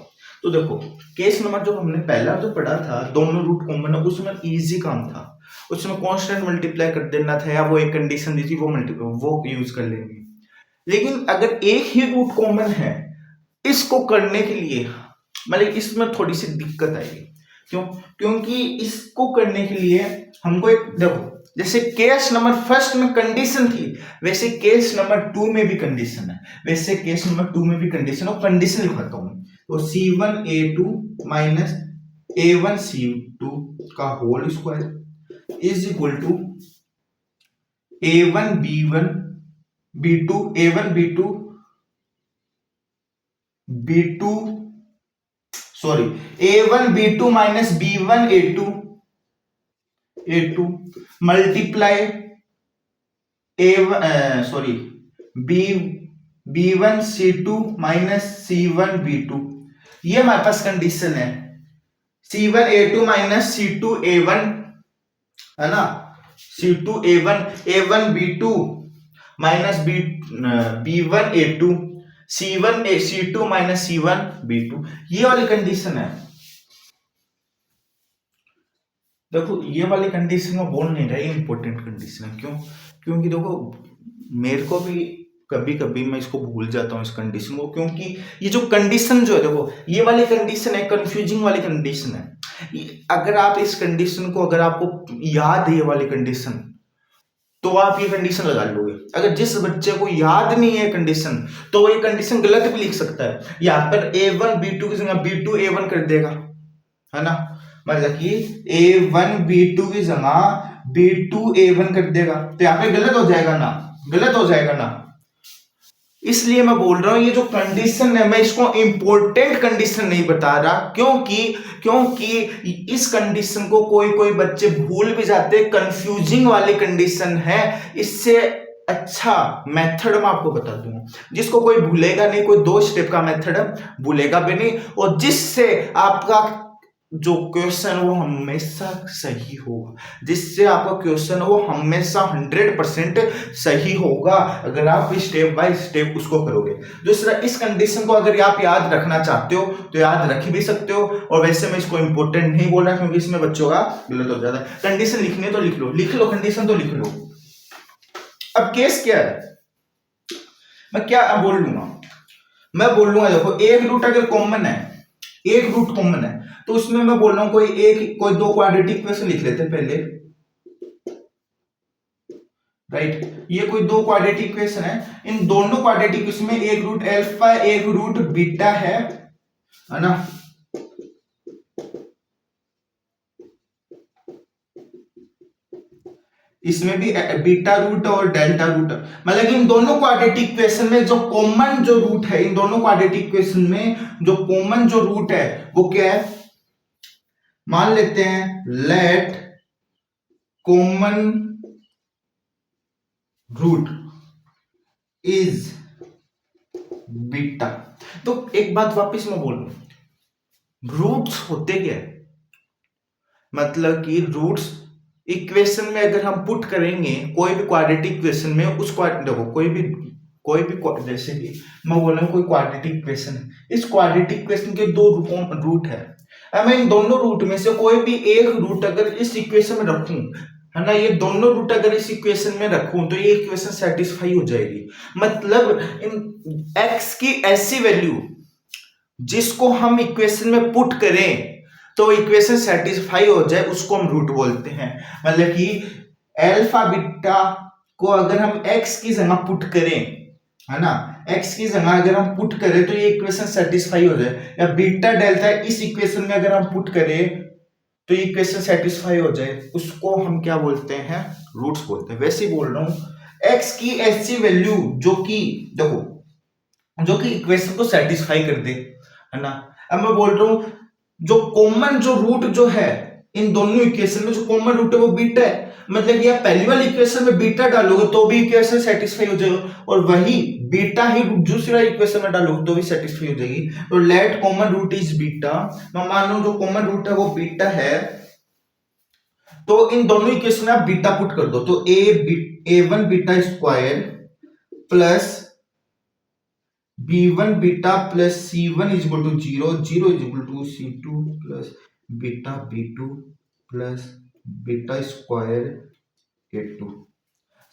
तो देखो, केस नंबर जो हमने पहला जो पढ़ा था, दोनों रूट कॉमन है, उसमें इजी काम था, उसमें कांस्टेंट मल्टीप्लाई कर देना था या वो एक कंडीशन दी थी वो यूज कर लेंगे। लेकिन अगर एक ही रूट कॉमन है, इसको करने के लिए मतलब इसमें थोड़ी सी दिक्कत आएगी। क्यों? क्योंकि इसको करने के लिए हमको एक, देखो जैसे केस नंबर फर्स्ट में कंडीशन थी, वैसे केस नंबर 2 में भी कंडीशन है, और कंडीशन लिखाता हूं। तो C1A2 माइनस A1C2 का whole square is equal to A1B1 B2 A1B2 B2 sorry A1B2 minus B1A2 A2 multiply B1C2 minus C1B2। ये हमारे पास कंडीशन है। C1A2 माइनस C2A1 है ना, C2A1 A1B2 minus B1A2 C2 minus C1B2, ये वाली condition है। देखो ये वाली कंडीशन में बोल नहीं रहा, ये इंपॉर्टेंट कंडीशन है। क्यों? क्योंकि देखो मेरे को भी कभी कभी मैं इसको भूल जाता हूँ इस कंडीशन को, क्योंकि ये जो कंडीशन जो है, देखो ये वाली कंडीशन है कंफ्यूजिंग वाली कंडीशन है। अगर आप इस कंडीशन को, अगर आपको याद है ये वाली कंडीशन, तो आप ये कंडीशन लगा लोगे। अगर जिस बच्चे को याद नहीं है कंडीशन, तो वो ये कंडीशन गलत भी लिख सकता है। यहाँ पर A1B2 की जगह B2 A1 कर देगा, है ना, मतलब कि A1B2 की जगह B2 A1 कर देगा, तो यहाँ पे गलत हो जाएगा ना, इसलिए मैं बोल रहा हूं ये जो कंडीशन है मैं इसको इंपॉर्टेंट कंडीशन नहीं बता रहा, क्योंकि क्योंकि इस कंडीशन को कोई कोई बच्चे भूल भी जाते हैं, कंफ्यूजिंग वाली कंडीशन है। इससे अच्छा मेथड मैं आपको बता दूंगा जिसको कोई भूलेगा नहीं, कोई 2 स्टेप का मेथड है, भूलेगा भी नहीं, और जिससे आपका जो क्वेश्चन वो हमेशा सही होगा, जिससे आपका क्वेश्चन वो हमेशा 100% सही होगा अगर आप स्टेप बाय स्टेप उसको करोगे। दूसरा, इस कंडीशन को अगर आप याद रखना चाहते हो तो याद रख भी सकते हो, और वैसे मैं इसको इंपॉर्टेंट नहीं बोल रहा क्योंकि इसमें बच्चों का गलत हो जाता है। कंडीशन लिखनी है तो लिख लो कंडीशन तो लिख लो। अब केस क्या है, मैं क्या बोल लूंगा, मैं बोल लूंगा देखो एक रूट अगर कॉमन है, एक रूट कॉमन है तो उसमें मैं बोल रहा हूं कोई 2 क्वाड्रेटिक इक्वेशन लिख लेते हैं पहले, राइट। ये कोई 2 क्वाड्रेटिक इक्वेशन है, इन दोनों क्वाड्रेटिक इक्वेशन में एक रूट अल्फा एक रूट बीटा है ना। इसमें भी बीटा रूट और डेल्टा रूट, मतलब इन दोनों क्वाड्रेटिक इक्वेशन में जो कॉमन जो रूट है, इन दोनों क्वाड्रेटिक इक्वेशन में जो कॉमन जो रूट है वो क्या है, मान लेते हैं let common root is beta. तो एक बात वापस मैं बोल रहा हूं, रूट्स होते क्या है, मतलब कि रूट्स इक्वेशन में अगर हम पुट करेंगे कोई भी क्वाड्रेटिक इक्वेशन में, उस देखो कोई भी जैसे कि मैं बोल रहा हूं कोई क्वाड्रेटिक इक्वेशन है, इस क्वाड्रेटिक इक्वेशन के 2 रूट है, अब मैं इन दोनों रूट में से कोई भी एक रूट अगर इस इक्वेशन में रखूं, है ना, ये दोनों रूट अगर इस इक्वेशन में रखूं तो ये इक्वेशन सेटिस्फाई हो जाएगी। मतलब इन x की ऐसी वैल्यू जिसको हम इक्वेशन में पुट करें तो इक्वेशन सेटिस्फाई हो जाए उसको हम रूट बोलते हैं। मतलब कि अल्फा बीटा को अगर हम x की जगह पुट करें, है ना, x की जगह अगर हम पुट करें तो ये इक्वेशन सेटिस्फाई हो जाए, या बीटा डेल्टा इस इक्वेशन में अगर हम पुट करें तो ये इक्वेशन सेटिस्फाई हो जाए, उसको हम क्या बोलते हैं, रूट्स बोलते हैं। वैसे ही बोल रहा हूं x की ऐसी वैल्यू जो कि देखो जो कि इक्वेशन को सेटिस्फाई कर दे, है ना। अब मैं बोल रहा हूं जो कॉमन जो रूट जो है इन दोनों इक्वेशन में जो कॉमन रूट है वो बीटा है, मतलब कि आप पहली वाली इक्वेशन में बीटा डालोगे तो भी इक्वेशन सेटिस्फाई हो जाएगा, और वही बीटा ही दूसरी वाली इक्वेशन में डालोगे तो भी सेटिस्फाई हो जाएगी। तो let common root is beta, मैं मान लूं जो कॉमन रूट है वो बीटा है, तो इन दोनों इक्वेशन में आप बीटा पुट कर दो, तो a1 beta square plus b1 beta plus c1 is equal to 0, 0 is equal to c2 plus beta b2 plus beta square a2।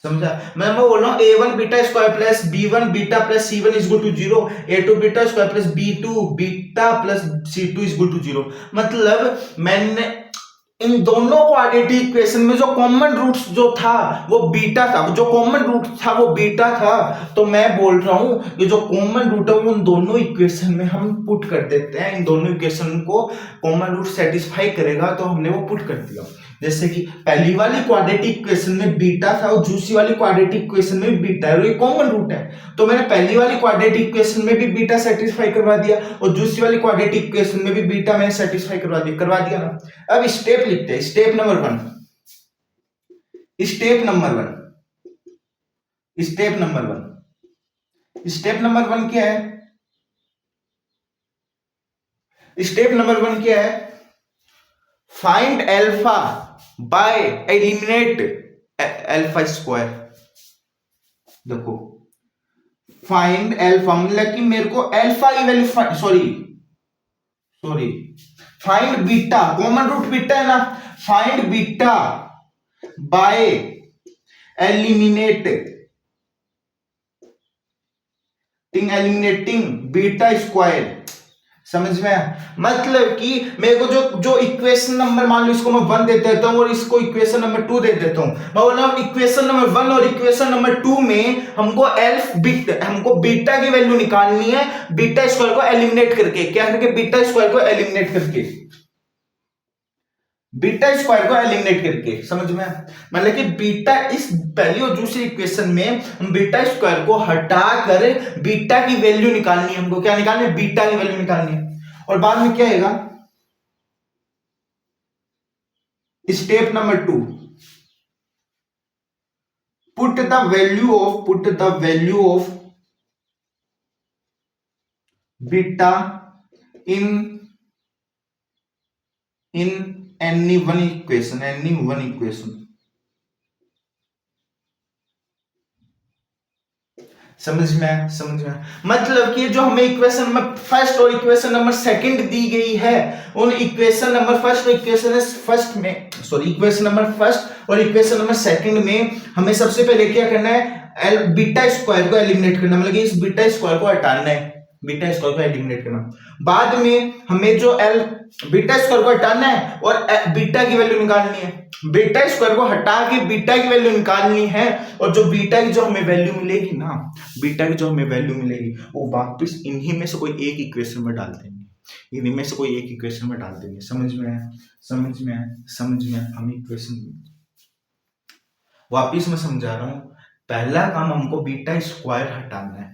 समझा, मैं बोल रहा हूं a1 beta square plus b1 beta plus c1 is equal to 0, a2 beta square plus b2 beta plus c2 is equal to 0। मतलब मैंने इन दोनों quadratic equation में जो कॉमन रूट्स जो था वो बीटा था, जो कॉमन रूट था वो बीटा था, तो मैं बोल रहा हूं कि जो कॉमन रूट है वो उन दोनों इक्वेशन में हम पुट कर देते हैं, इन दोनों इक्वेशन को कॉमन रूट सेटिस्फाई करेगा तो हमने वो पुट कर दिया। जैसे कि पहली वाली क्वाड्रेटिक इक्वेशन में बीटा था और दूसरी वाली क्वाड्रेटिक इक्वेशन में भी बीटा है और ये कॉमन रूट है, तो मैंने पहली वाली क्वाड्रेटिक इक्वेशन में भी बीटा सेटिस्फाई करवा दिया और दूसरी वाली क्वाड्रेटिक इक्वेशन में भी बीटा मैंने सेटिस्फाई करवा दिया ना। अब स्टेप लिखते हैं, step number 1, step number 1, step number 1, step number 1 क्या है, स्टेप नंबर 1 क्या है, find alpha by eliminate alpha square. देखो फाइंड अल्फा मतलब कि मेरे को अल्फा की value, sorry find beta, common root beta है ना, find beta by eliminating beta square. समझ में, मतलब कि मेरे को जो इक्वेशन नंबर मान लो इसको मैं 1 दे देता हूं और इसको इक्वेशन नंबर 2 दे देता हूं, मैं बोल रहा हूं इक्वेशन नंबर 1 और इक्वेशन नंबर 2 में हमको बीटा की वैल्यू निकालनी है, बीटा स्क्वायर को एलिमिनेट करके, क्या करके, बीटा स्क्वायर को एलिमिनेट करके। बीटा स्क्वायर को एलिमिनेट करके, समझ में, मतलब कि बीटा इस पहली और दूसरी इक्वेशन में हम बीटा स्क्वायर को हटा कर बीटा की वैल्यू निकालनी है हमको। क्या निकालनी है? बीटा की वैल्यू निकालनी है। और बाद में क्या आएगा? Step number 2, put the value of beta in any one equation. समझ में आया? मतलब कि जो हमें इक्वेशन नंबर फर्स्ट और इक्वेशन नंबर सेकंड दी गई है, उन इक्वेशन नंबर फर्स्ट और इक्वेशन नंबर फर्स्ट और इक्वेशन नंबर सेकंड में हमें सबसे पहले क्या करना है? बीटा स्क्वायर को एलिमिनेट करना, मतलब कि इस बीटा स्क्वायर को हटाना है, बीटा स्क्वायर को एलिमिनेट करना। बाद में हमें जो बीटा स्क्वायर को हटाना है और बीटा की वैल्यू निकालनी है। बीटा स्क्वायर को हटा के बीटा की वैल्यू निकालनी है, और जो बीटा की जो हमें वैल्यू मिलेगी ना, बीटा की जो हमें वैल्यू मिलेगी वो वापस इन्हीं में से कोई एक इक्वेशन में डाल देंगे, इन्हीं में से कोई एक इक्वेशन में डाल देंगे। समझ में आया? हम इक्वेशन वापिस मैं समझा रहा हूं। पहला काम हमको बीटा स्क्वायर हटाना है,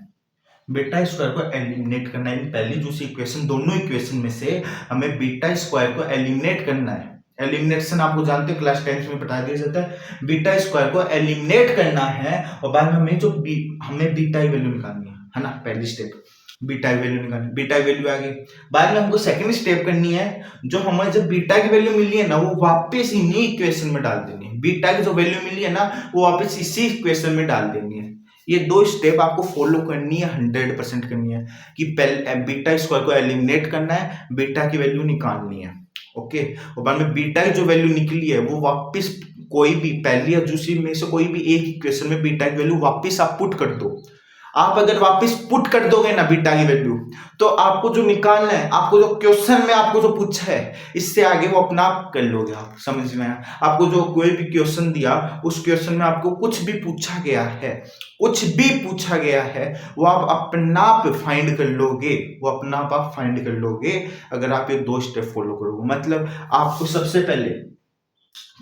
बीटा स्क्वायर को एलिमिनेट करना है। पहली दूसरी इक्वेशन, दोनों इक्वेशन में से हमें बीटा स्क्वायर को एलिमिनेट करना है। एलिमिनेशन आपको जानते हो, क्लास 10 में बता दिया जाता है। बीटा स्क्वायर को एलिमिनेट करना है और बाद में हमें बीटा की वैल्यू निकालनी है ना। पहली स्टेप बीटा की वैल्यू निकालनी, बीटा की वैल्यू आ गई। बाद में हमको सेकंड स्टेप करनी है, जो हमें जब बीटा की वैल्यू मिली है ना, वो वापस इन्हीं इक्वेशन में डाल देनी है। बीटा की जो वैल्यू मिली है ना, वो वापस इसी इक्वेशन में डाल देनी है। ये दो स्टेप आपको फॉलो करनी है, 100% करनी है, कि पहले बीटा स्क्वायर को एलिमिनेट करना है, बीटा की वैल्यू निकालनी है। ओके, और बाद में बीटा की जो वैल्यू निकली है वो वापस कोई भी पहली या दूसरी में से कोई भी एक इक्वेशन में बीटा की वैल्यू वापस आप पुट कर दो। आप अगर वापस पुट कर दोगे ना बीटा की वैल्यू, तो आपको जो निकालना है, आपको जो क्वेश्चन में आपको जो पूछा है, इससे आगे वो अपना आप कर लोगे आप। समझ में आया? आपको जो कोई भी क्वेश्चन दिया, उस क्वेश्चन में आपको कुछ भी पूछा गया है, वो आप अपना आप फाइंड कर लोगे, अगर आप ये दो स्टेप फॉलो करोगे। मतलब आपको सबसे पहले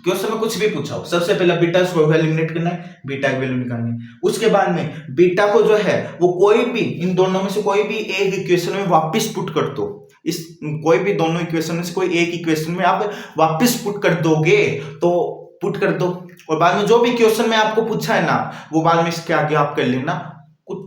क्वेश्चन में कुछ भी पूछा हो, सबसे पहले बीटा स्क्वायर को एलिमिनेट करना है, बीटा की वैल्यू निकालनी है। उसके बाद में बीटा को जो है वो कोई भी इन दोनों में से कोई भी एक इक्वेशन में वापस पुट कर दो। इस कोई भी दोनों इक्वेशन में से कोई एक इक्वेशन में आप वापस पुट कर दोगे, तो पुट कर दो। और बाद में जो भी क्वेश्चन में आपको पूछा है ना, वो बाद में इसके आगे आप कर लेना। कुछ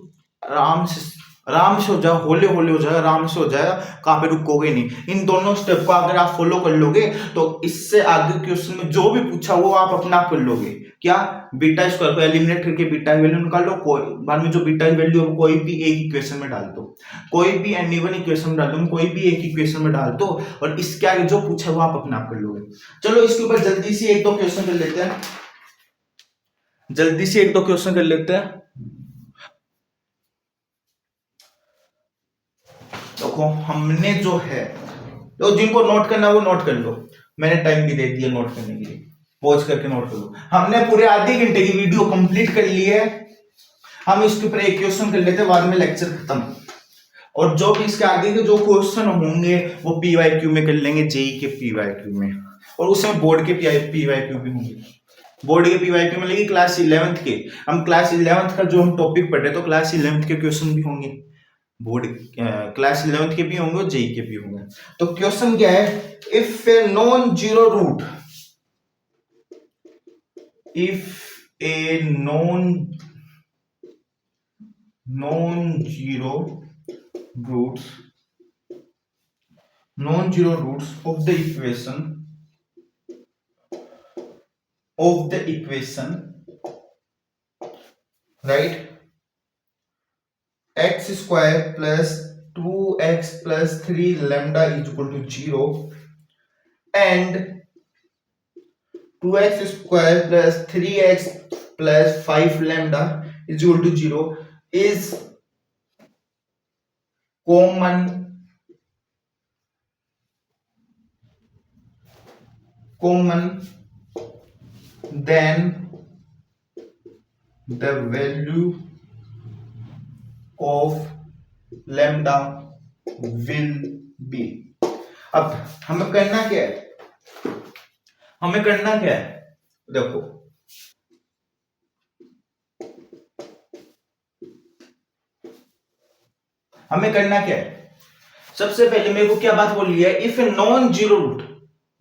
आराम से हो जाएगा, होले हो जाएगा, आराम से हो जाएगा, कहाँ पे रुकोगे नहीं। इन दोनों स्टेप को अगर आप फॉलो कर लोगे, तो इससे आगे क्वेश्चन में जो भी पूछा वो आप अपना कर लोगे। क्या? बीटा स्क्वायर को एलिमिनेट करके बीटा की वैल्यू निकाल लो, कोई बाद में जो बीटा की वैल्यू है कोई भी एक इक्वेशन में डाल दो, कोई भी एनी वन इक्वेशन में डाल दो, कोई भी एक इक्वेशन में डाल दो, और इसके आगे जो पूछा वो आप अपना कर लोगे। चलो इसके ऊपर जल्दी से एक दो क्वेश्चन कर लेते हैं, देखो हमने जो है, तो जिनको नोट करना वो नोट कर लो, मैंने टाइम भी दे दिया नोट करने के लिए, पॉज करके नोट कर लो। हमने पूरे आधे घंटे की वीडियो कंप्लीट कर ली है। हम इसके ऊपर एक क्वेश्चन कर लेते हैं, बाद में लेक्चर खत्म। और जो भी इसके आगे के जो क्वेश्चन होंगे वो PYQ में कर लेंगे, जेई के PYQ में, और उसमें बोर्ड के PYQ भी होंगे। बोर्ड के PYQ में लेंगे क्लास 11th के, हम क्लास 11th का जो हम टॉपिक पढ़ रहे तो क्लास 11th के क्वेश्चन भी होंगे, बोर्ड क्लास 11th के भी होंगे और जेई के भी होंगे। तो क्वेश्चन क्या है? If a non zero root, non zero roots of the equation, right, x square plus 2x plus 3 lambda is equal to 0 and 2x square plus 3x plus 5 lambda is equal to 0 is common then the value of lambda will be। अब हमें करना क्या है? हमें करना क्या है, देखो हमें करना क्या है, सबसे पहले मेरे को क्या बात बोली है, if a non zero root,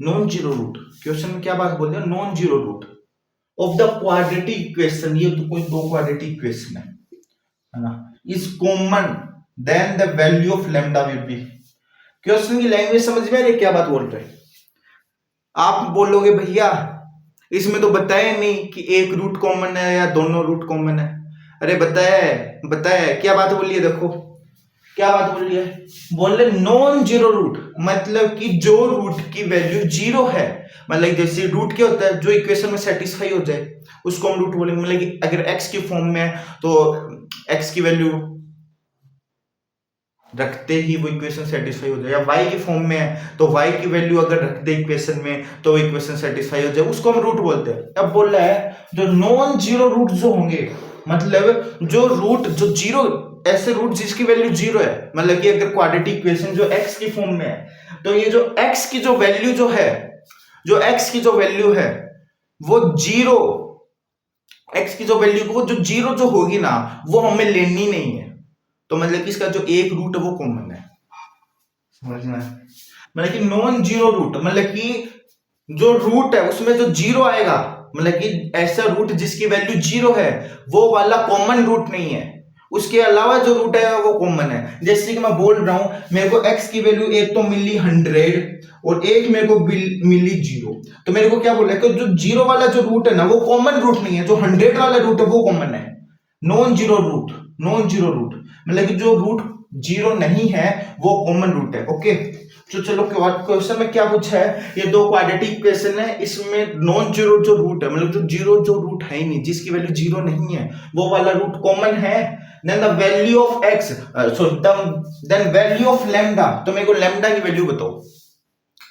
non zero root question में क्या बात बोल रहे हैं, non zero root of the quadratic equation, ये तो कोई दो क्वाड्रेटिक इक्वेशन है ना, is common then the value of lambda will be. Question की लैंग्वेज समझ में आ रही है क्या बात बोल रहे हैं। आप बोलोगे भैया इसमें तो बताया नहीं कि एक रूट कॉमन है या दोनों रूट कॉमन है। अरे बताया है, बताया है, क्या बात बोली है, देखो क्या बात बोल रही है, बोल रहे नॉन जीरो रूट, मतलब कि जो रूट की वैल्यू जीरो है, मतलब जैसे रूट क्या होता है, जो इक्वेशन में सेटिस्फाई हो जाए उसको हम रूट बोलेंगे। मतलब कि अगर x की फॉर्म में है तो x की वैल्यू रखते ही वो इक्वेशन सेटिस्फाई हो जाए, या y की फॉर्म में है तो y की वैल्यू अगर रख दे इक्वेशन में तो वो इक्वेशन सेटिस्फाई हो जाए, उसको हम रूट बोलते हैं। अब बोल रहा है जो नॉन जीरो रूट जो होंगे, मतलब जो रूट जो जीरो, ऐसे रूट जिसकी वैल्यू जीरो है, मतलब कि अगर क्वाड्रेटिक इक्वेशन जो x की फॉर्म में है, तो ये जो x की जो वैल्यू जो है, जो x की जो वैल्यू है वो जीरो, x की जो वैल्यू वो जो जीरो जो होगी ना वो हमें लेनी नहीं है। तो मतलब कि इसका जो एक रूट है वो कॉमन है, समझना है। मतलब कि नॉन जीरो रूट, मतलब कि जो रूट है उसमें जो जीरो आएगा, मतलब कि ऐसा रूट जिसकी वैल्यू जीरो है वो वाला कॉमन रूट नहीं है, उसके अलावा जो रूट है वो कॉमन है। जैसे कि मैं बोल रहा हूं मेरे को x की वैल्यू एक तो मिली 100 और एक मेरे को मिली जीरो, तो मेरे को क्या बोल रहा है कि जो जीरो वाला जो रूट है ना वो कॉमन रूट नहीं है, जो 100 वाला रूट है वो कॉमन है। Non zero root, non zero root मतलब कि जो रूट जीरो नहीं है वो कॉमन रूट है। ओके, तो चलो क्वेश्चन में क्या पूछा है, ये दो क्वाड्रेटिक इक्वेशन है, इसमें नॉन जीरो जो रूट है, मतलब जो जीरो जो रूट है ही नहीं, जिसकी वैल्यू जीरो नहीं है वो वाला रूट कॉमन है। Then the value of x, so then value of lambda, तो मेरे को लैम्डा की वैल्यू बताओ,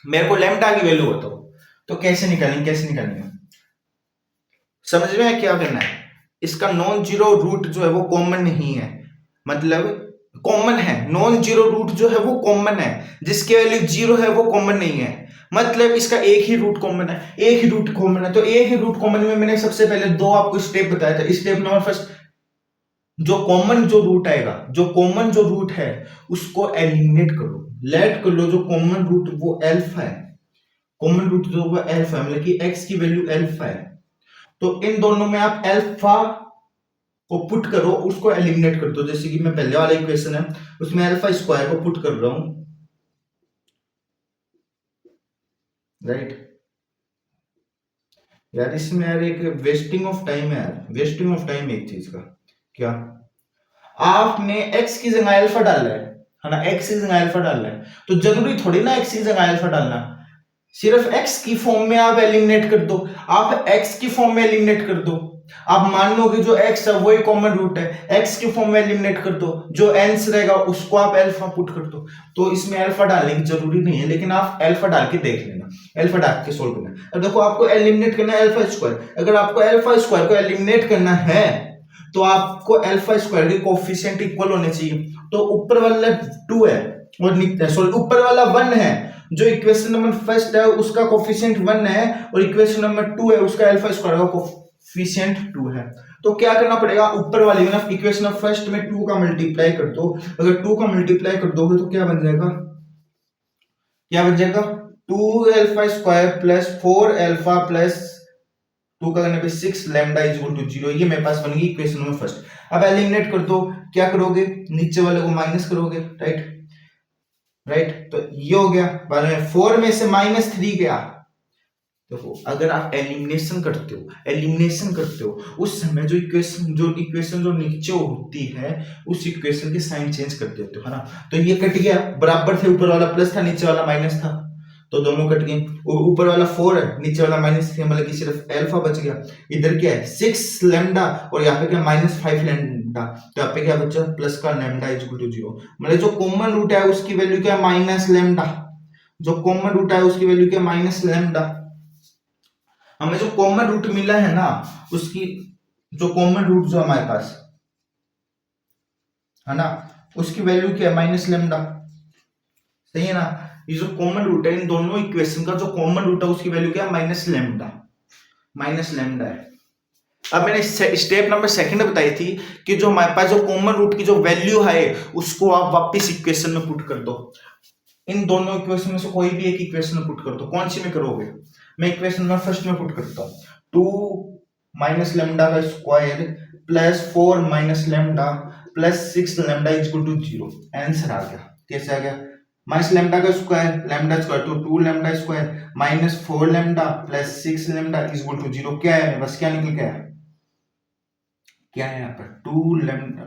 मेरे को लैम्डा की वैल्यू बताओ। तो कैसे निकालेंगे, कैसे निकालेंगे, समझ में क्या करना है, इसका नॉन जीरो रूट जो है वो कॉमन नहीं है, मतलब कॉमन है, नॉन जीरो रूट जो है वो कॉमन है, जिसकी वैल्यू जीरो है वो कॉमन नहीं है, मतलब इसका एक ही रूट कॉमन है, एक ही रूट कॉमन है। तो एक ही रूट कॉमन में मैंने सबसे पहले दो आपको स्टेप बताया था। स्टेप नंबर फर्स्ट, जो कॉमन जो रूट आएगा, जो कॉमन जो रूट है उसको एलिमिनेट करो, लेट कर लो जो कॉमन रूट वो एल्फा है, कॉमन रूट जो वो एल्फा है, मतलब कि एक्स की वैल्यू एल्फा है, तो इन दोनों में आप एल्फा को पुट करो, उसको एलिमिनेट कर दो। जैसे कि मैं पहले वाला इक्वेशन है उसमें अल्फा स्क्वायर को पुट कर रहा हूं, राइट। यार इसमें यार एक वेस्टिंग ऑफ टाइम है यार, वेस्टिंग ऑफ टाइम एक चीज का। क्या, आपने x की जगह अल्फा डाला है ना, x की जगह अल्फा डालना है, तो जरूरी थोड़ी ना x की जगह अल्फा डालना, सिर्फ x की फॉर्म में आप एलिमिनेट कर दो, आप x की फॉर्म में एलिमिनेट कर दो। आप मान लो कि जो x है वही कॉमन रूट है, x की फॉर्म में एलिमिनेट कर दो, जो एंस रहेगा उसको आप अल्फा पुट कर दो। तो इसमें अल्फा डालने की जरूरी नहीं है, लेकिन आप अल्फा डाल के देख लेना, अल्फा डाल के सोल्व करना। अब देखो आपको एलिमिनेट करना है अल्फा स्क्वायर, अगर आपको अल्फा स्क्वायर को एलिमिनेट करना है तो आपको अल्फा स्क्वायर के कोफिशिएंट इक्वल होने चाहिए। तो ऊपर वाला 2 है और सॉरी ऊपर वाला 1 है, जो इक्वेशन नंबर फर्स्ट है उसका कोफिशिएंट 1 है और इक्वेशन नंबर 2 है उसका अल्फा स्क्वायर का कोफिशिएंट 2 है। तो क्या करना पड़ेगा, ऊपर वाले में ना इक्वेशन ऑफ फर्स्ट में 2 का मल्टीप्लाई कर दो, अगर 2 का मल्टीप्लाई कर दोगे तो क्या बन जाएगा, क्या बन जाएगा, 2 alpha square plus 4 alpha plus 2 का करने पे 6 लैम्डा इज इक्वल टू 0, ये मेरे पास बन गई इक्वेशन नंबर फर्स्ट। अब एलिमिनेट कर दो, क्या करोगे, नीचे वाले को माइनस करोगे, राइट, राइट। तो ये हो गया, बाद में 4 में से -3 गया। देखो अगर आप एलिमिनेशन करते हो, एलिमिनेशन करते हो उस समय जो इक्वेशन जो नीचे होती है उस इक्वेशन के साइन चेंज कर देते हो, है ना। तो ये कट गया, बराबर थे, ऊपर वाला प्लस था नीचे वाला माइनस था, तो दोनों कट गए। ऊपर वाला 4 है नीचे वाला -3, मतलब कि सिर्फ अल्फा बच गया। इधर क्या है 6 लैम्डा और यहाँ पे क्या -5 लैम्डा, तो यहाँ पे क्या बचा, प्लस का लैम्डा इज इक्वल टू 0, मतलब जो कॉमन रूट है उसकी वैल्यू क्या है माइनस लैम्डा, जो कॉमन रूट है उसकी वैल्यू क्या माइनस लैम्डा। हमें जो कॉमन रूट मिला है ना उसकी, जो कॉमन रूट जो हमारे पास है ना उसकी वैल्यू क्या है माइनस लेमडा, सही है ना। ये जो कॉमन रूट है इन दोनों इक्वेशन का, जो कॉमन रूट है उसकी वैल्यू क्या है, माइनस लेमडा है। अब मैंने स्टेप नंबर सेकंड बताई थी कि जो हमारे पास जो कॉमन रूट की जो वैल्यू है उसको आप वापस इक्वेशन में पुट कर दो। इन दोनों इक्वेशन में से कोई भी एक इक्वेशन में पुट कर दो। कौन सी में करोगे? मैं इक्वेशन में फर्स्ट में पुट करता हूँ। 2 माइनस लेमडा का square plus 4 minus lambda plus 6 lambda equal to 0। Answer आ गया। कैसे आ गया? माइनस लेमडा का स्क्वायर, लेमडा स्क्वायर तो 2 lambda square minus 4 lambda plus 6 lambda equal to 0। क्या है? बस क्या निकल गया? क्या है यहाँ पर? 2 लेमडा।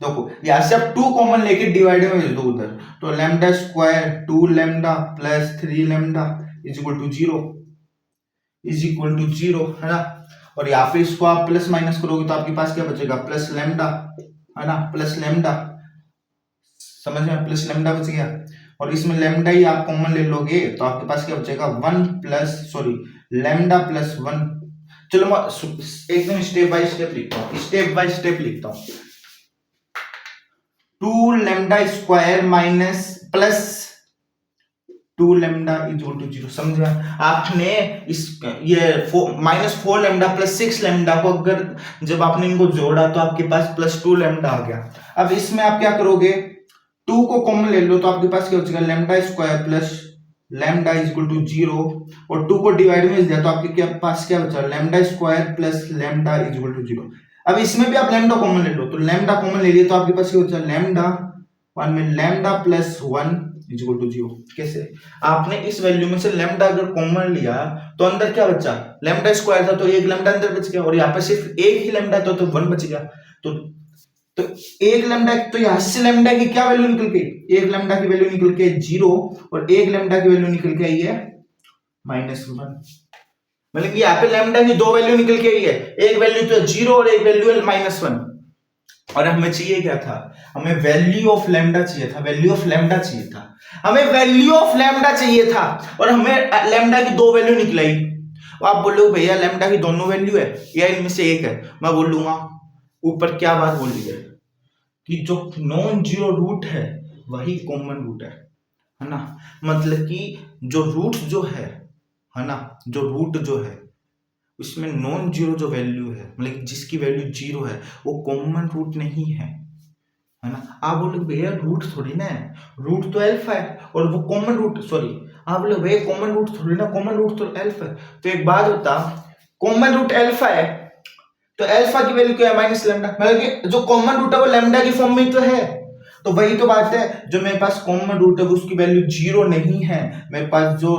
देखो यहां से आप 2 कॉमन लेके डिवाइड में भेज दो उधर, तो lambda square 2 lambda plus 3 lambda equal to 0 है ना। और यहाँ पे इसको आप प्लस माइनस करोगे तो आपके पास क्या बचेगा? प्लस लेमडा है ना, प्लस लेमडा। समझ में? प्लस लेमडा बच गया। और इसमें लेमडा ही आप कॉमन ले लोगे तो आपके पास क्या बचेगा? Lambda plus 1। चलो मैं एकदम स्टेप बाय स्टेप लिखता हूँ। 2 lambda square minus plus 2 lambda equal to 0। समझ में? आपने इस ये माइनस 4 लेमडा प्लस 6 लेमडा को अगर जब आपने इनको जोड़ा तो आपके पास प्लस 2 लेमडा आ गया। अब इसमें आप क्या करोगे? 2 को कॉमन ले लो तो आपके पास क्या बचेगा? Lambda square plus lambda equal to 0। और 2 को डिवाइड में दिया तो आपके पास क्या बचा? Lambda square plus lambda equal to 0। अब इसमें भी आप लेमडा कॉमन ले लो, तो लेमडा कॉमन ले लिए तो आपके पास क्या बचा? लेमडा 1 में लेमडा प्लस 1 इक्वल टू 0। कैसे? आपने इस वैल्यू में से लेमडा अगर कॉमन लिया तो अंदर क्या बचा? लेमडा स्क्वायर था तो एक लेमडा अंदर बच गया, और यहाँ पे सिर्फ एक ही लेमडा था तो 1 बच गया। तो एक लेमडा, तो यहां से लेमडा की क्या वैल्यू निकल गई? एक लेमडा की वैल्यू निकल के 0 और एक लेमडा की वैल्यू निकल के आई है -1। मतलब कि यहाँ पे लेमडा की 2 वैल्यू निकल के आई है, एक वैल्यू तो 0 और एक वैल्यू है -1। और हमें चाहिए क्या था? हमें वैल्यू ऑफ लेमडा चाहिए था, हमें वैल्यू ऑफ लेमडा चाहिए था, और हमें लेमडा की 2 वैल्यू निकलाई। आप बोलोगे भैया लेमडा की दोनों वैल्यू है या इनमें से एक है? मैं बोलूंगा ऊपर क्या बात बोल रही है कि जो नॉन जीरो रूट है वही कॉमन रूट है ना। मतलब कि जो रूट जो है ना, जो रूट जो है उसमें नॉन जीरो जो वैल्यू है, मतलब जिसकी वैल्यू 0 है, वो कॉमन रूट नहीं है ना। आप बोलोगे भैया रूट थोड़ी ना है, रूट तो अल्फा है, और वो कॉमन रूट, सॉरी आप बोलोगे भैया कॉमन रूट थोड़ी ना, कॉमन रूट तो अल्फा है। तो एक बात बता, कॉमन रूट अल्फा है तो अल्फा की वैल्यू क्या है? Minus lambda. मतलब कि जो कॉमन रूट है वो लेमडा की फॉर्म में तो है। तो वही तो बात है, जो मेरे पास कॉमन रूट है उसकी वैल्यू 0 नहीं है, मेरे पास जो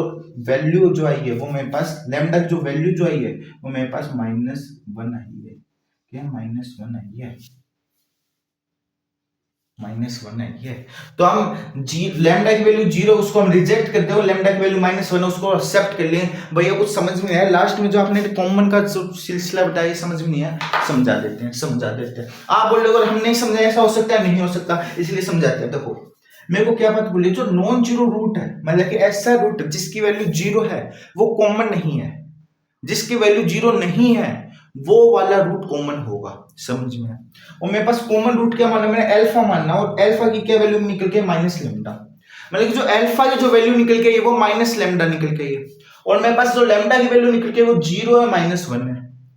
वैल्यू जो आई है वो मेरे पास लेमडा की जो वैल्यू जो आई है वो मेरे पास -1 आई है। क्या? -1 आई है, -1 आई है। तो हम लेमडा की वैल्यू 0 उसको हम रिजेक्ट करते हो, लेमडा की वैल्यू -1 उसको एक्सेप्ट कर लें। भैया कुछ समझ में आया? लास्ट में जो आपने कॉमन का सिलसिला बताया समझ में नहीं आया, समझा देते हैं। आप बोल रहे हो हम नहीं समझे, ऐसा हो सकता है? नहीं हो सकता, इसलिए समझाते हैं। देखो मेरे को क्या बात बोली, जो नॉन जीरो रूट है, मतलब कि ऐसा रूट जिसकी वैल्यू 0 है वो कॉमन नहीं है, जिसकी वैल्यू 0 नहीं है वो वाला रूट कॉमन होगा। समझ में? और मेरे पास कॉमन रूट क्या माना मैंने? अल्फा मानना, और अल्फा की क्या वैल्यू निकल के? Minus lambda. मतलब कि जो अल्फा की जो वैल्यू निकल के है वो माइनस लेमडा निकल के है, और मेरे पास जो लेमडा की वैल्यू निकल के वो 0 और -1 है,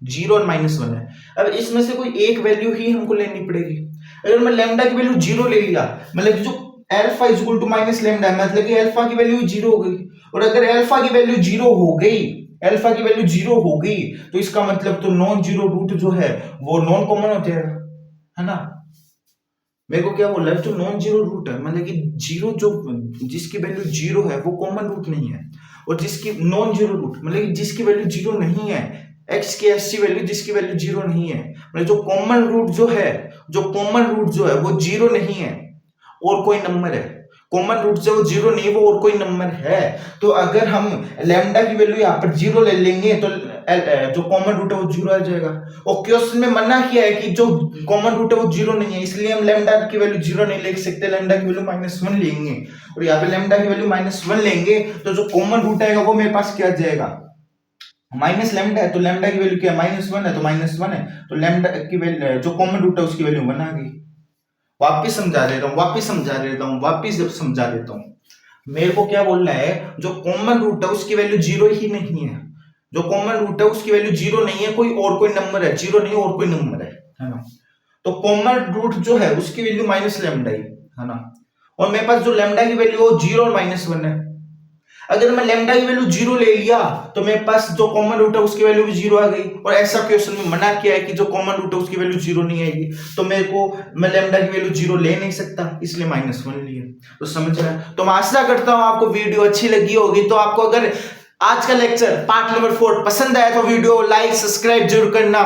0 और -1 है। अब इसमें से कोई एक वैल्यू ही हमको लेनी पड़ेगी। अगर मैं लेमडा की वैल्यू 0 ले लिया, मतलब जो alpha is equal to minus lambda, मतलब कि अल्फा की वैल्यू 0 हो गई। और अगर अल्फा की वैल्यू 0 हो गई, अल्फा की वैल्यू 0 हो गई, तो इसका मतलब तो नॉन जीरो रूट जो है वो नॉन कॉमन हो जाएगा, है ना। मेरे को क्या बोल रहा है, जो नॉन जीरो रूट है मतलब कि 0 जो जिसकी वैल्यू 0 है वो कॉमन रूट नहीं है, और जिसकी नॉन जीरो रूट मतलब कि जिसकी वैल्यू 0 नहीं है, x की ऐसी वैल्यू जिसकी वैल्यू 0 नहीं है, मतलब जो कॉमन रूट जो है वो 0 नहीं है और कोई नंबर है। कॉमन रूट से वो 0 नहीं, वो और कोई नंबर है। तो अगर हम लैम्डा की वैल्यू यहाँ पर 0 ले लेंगे तो जो कॉमन रूट है वो 0 आ जाएगा। और क्वेश्चन में मना किया है कि जो कॉमन रूट है वो 0 नहीं है, इसलिए हम लैम्डा की वैल्यू 0 नहीं ले सकते, लैम्डा की वैल्यू -1 लेंगे। और यहाँ पे लैम्डा की वैल्यू -1 लेंगे तो जो कॉमन रूट आएगा वो मेरे पास क्या आ जाएगा? माइनस लैम्डा है, तो लैम्डा की वैल्यू क्या है? -1 है, तो -1 है, तो लैम्डा की वैल्यू जो कॉमन रूट है उसकी वैल्यू 1 आ गई। वापिस समझा देता हूँ। मेरे को क्या बोलना है, जो कॉमन रूट है उसकी वैल्यू जीरो ही नहीं है, जो कॉमन रूट है उसकी वैल्यू जीरो नहीं है, कोई नंबर है, जीरो नहीं और कोई नंबर है ना। तो कॉमन रूट जो है उसकी वैल्यू माइनस लेमडा है ना, और मेरे पास जो लेमडा की वैल्यू है जीरो और -1 है। अगर मैं लेमडा की वैल्यू जीरो ले लिया तो मेरे पास जो कॉमन रूट है उसकी वैल्यू भी जीरो आ गई, और ऐसा क्वेश्चन में मना किया है कि जो कॉमन रूट है उसकी वैल्यू जीरो नहीं आएगी, तो मैं लेमडा की वैल्यू जीरो ले नहीं सकता, इसलिए -1 लिया। तो समझ रहे हैं। तो मैं आशा करता हूं आपको वीडियो अच्छी लगी होगी। तो आपको अगर आज का लेक्चर पार्ट नंबर 4 पसंद आया तो वीडियो लाइक सब्सक्राइब जरूर करना,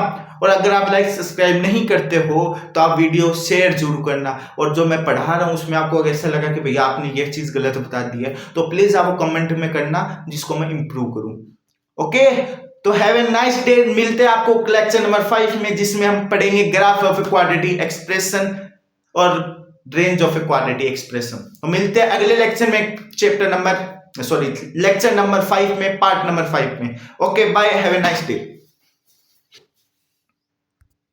और अगर आप लाइक सब्सक्राइब नहीं करते हो तो आप वीडियो शेयर जरूर करना, और जो मैं पढ़ा रहा हूं उसमें आपको अगर ऐसा लगा कि भैया आपने ये चीज गलत बता दी है तो प्लीज आप कमेंट में करना, जिसको मैं इंप्रूव करूं। ओके, तो हैव ए नाइस डे। मिलते हैं आपको लेक्चर नंबर 5 में, जिसमें हम पढ़ेंगे graph of a quadratic expression और range of a quadratic expression. तो मिलते हैं अगले लेक्चर में, लेक्चर नंबर 5 में, पार्ट नंबर 5 में। Okay bye, have a nice day.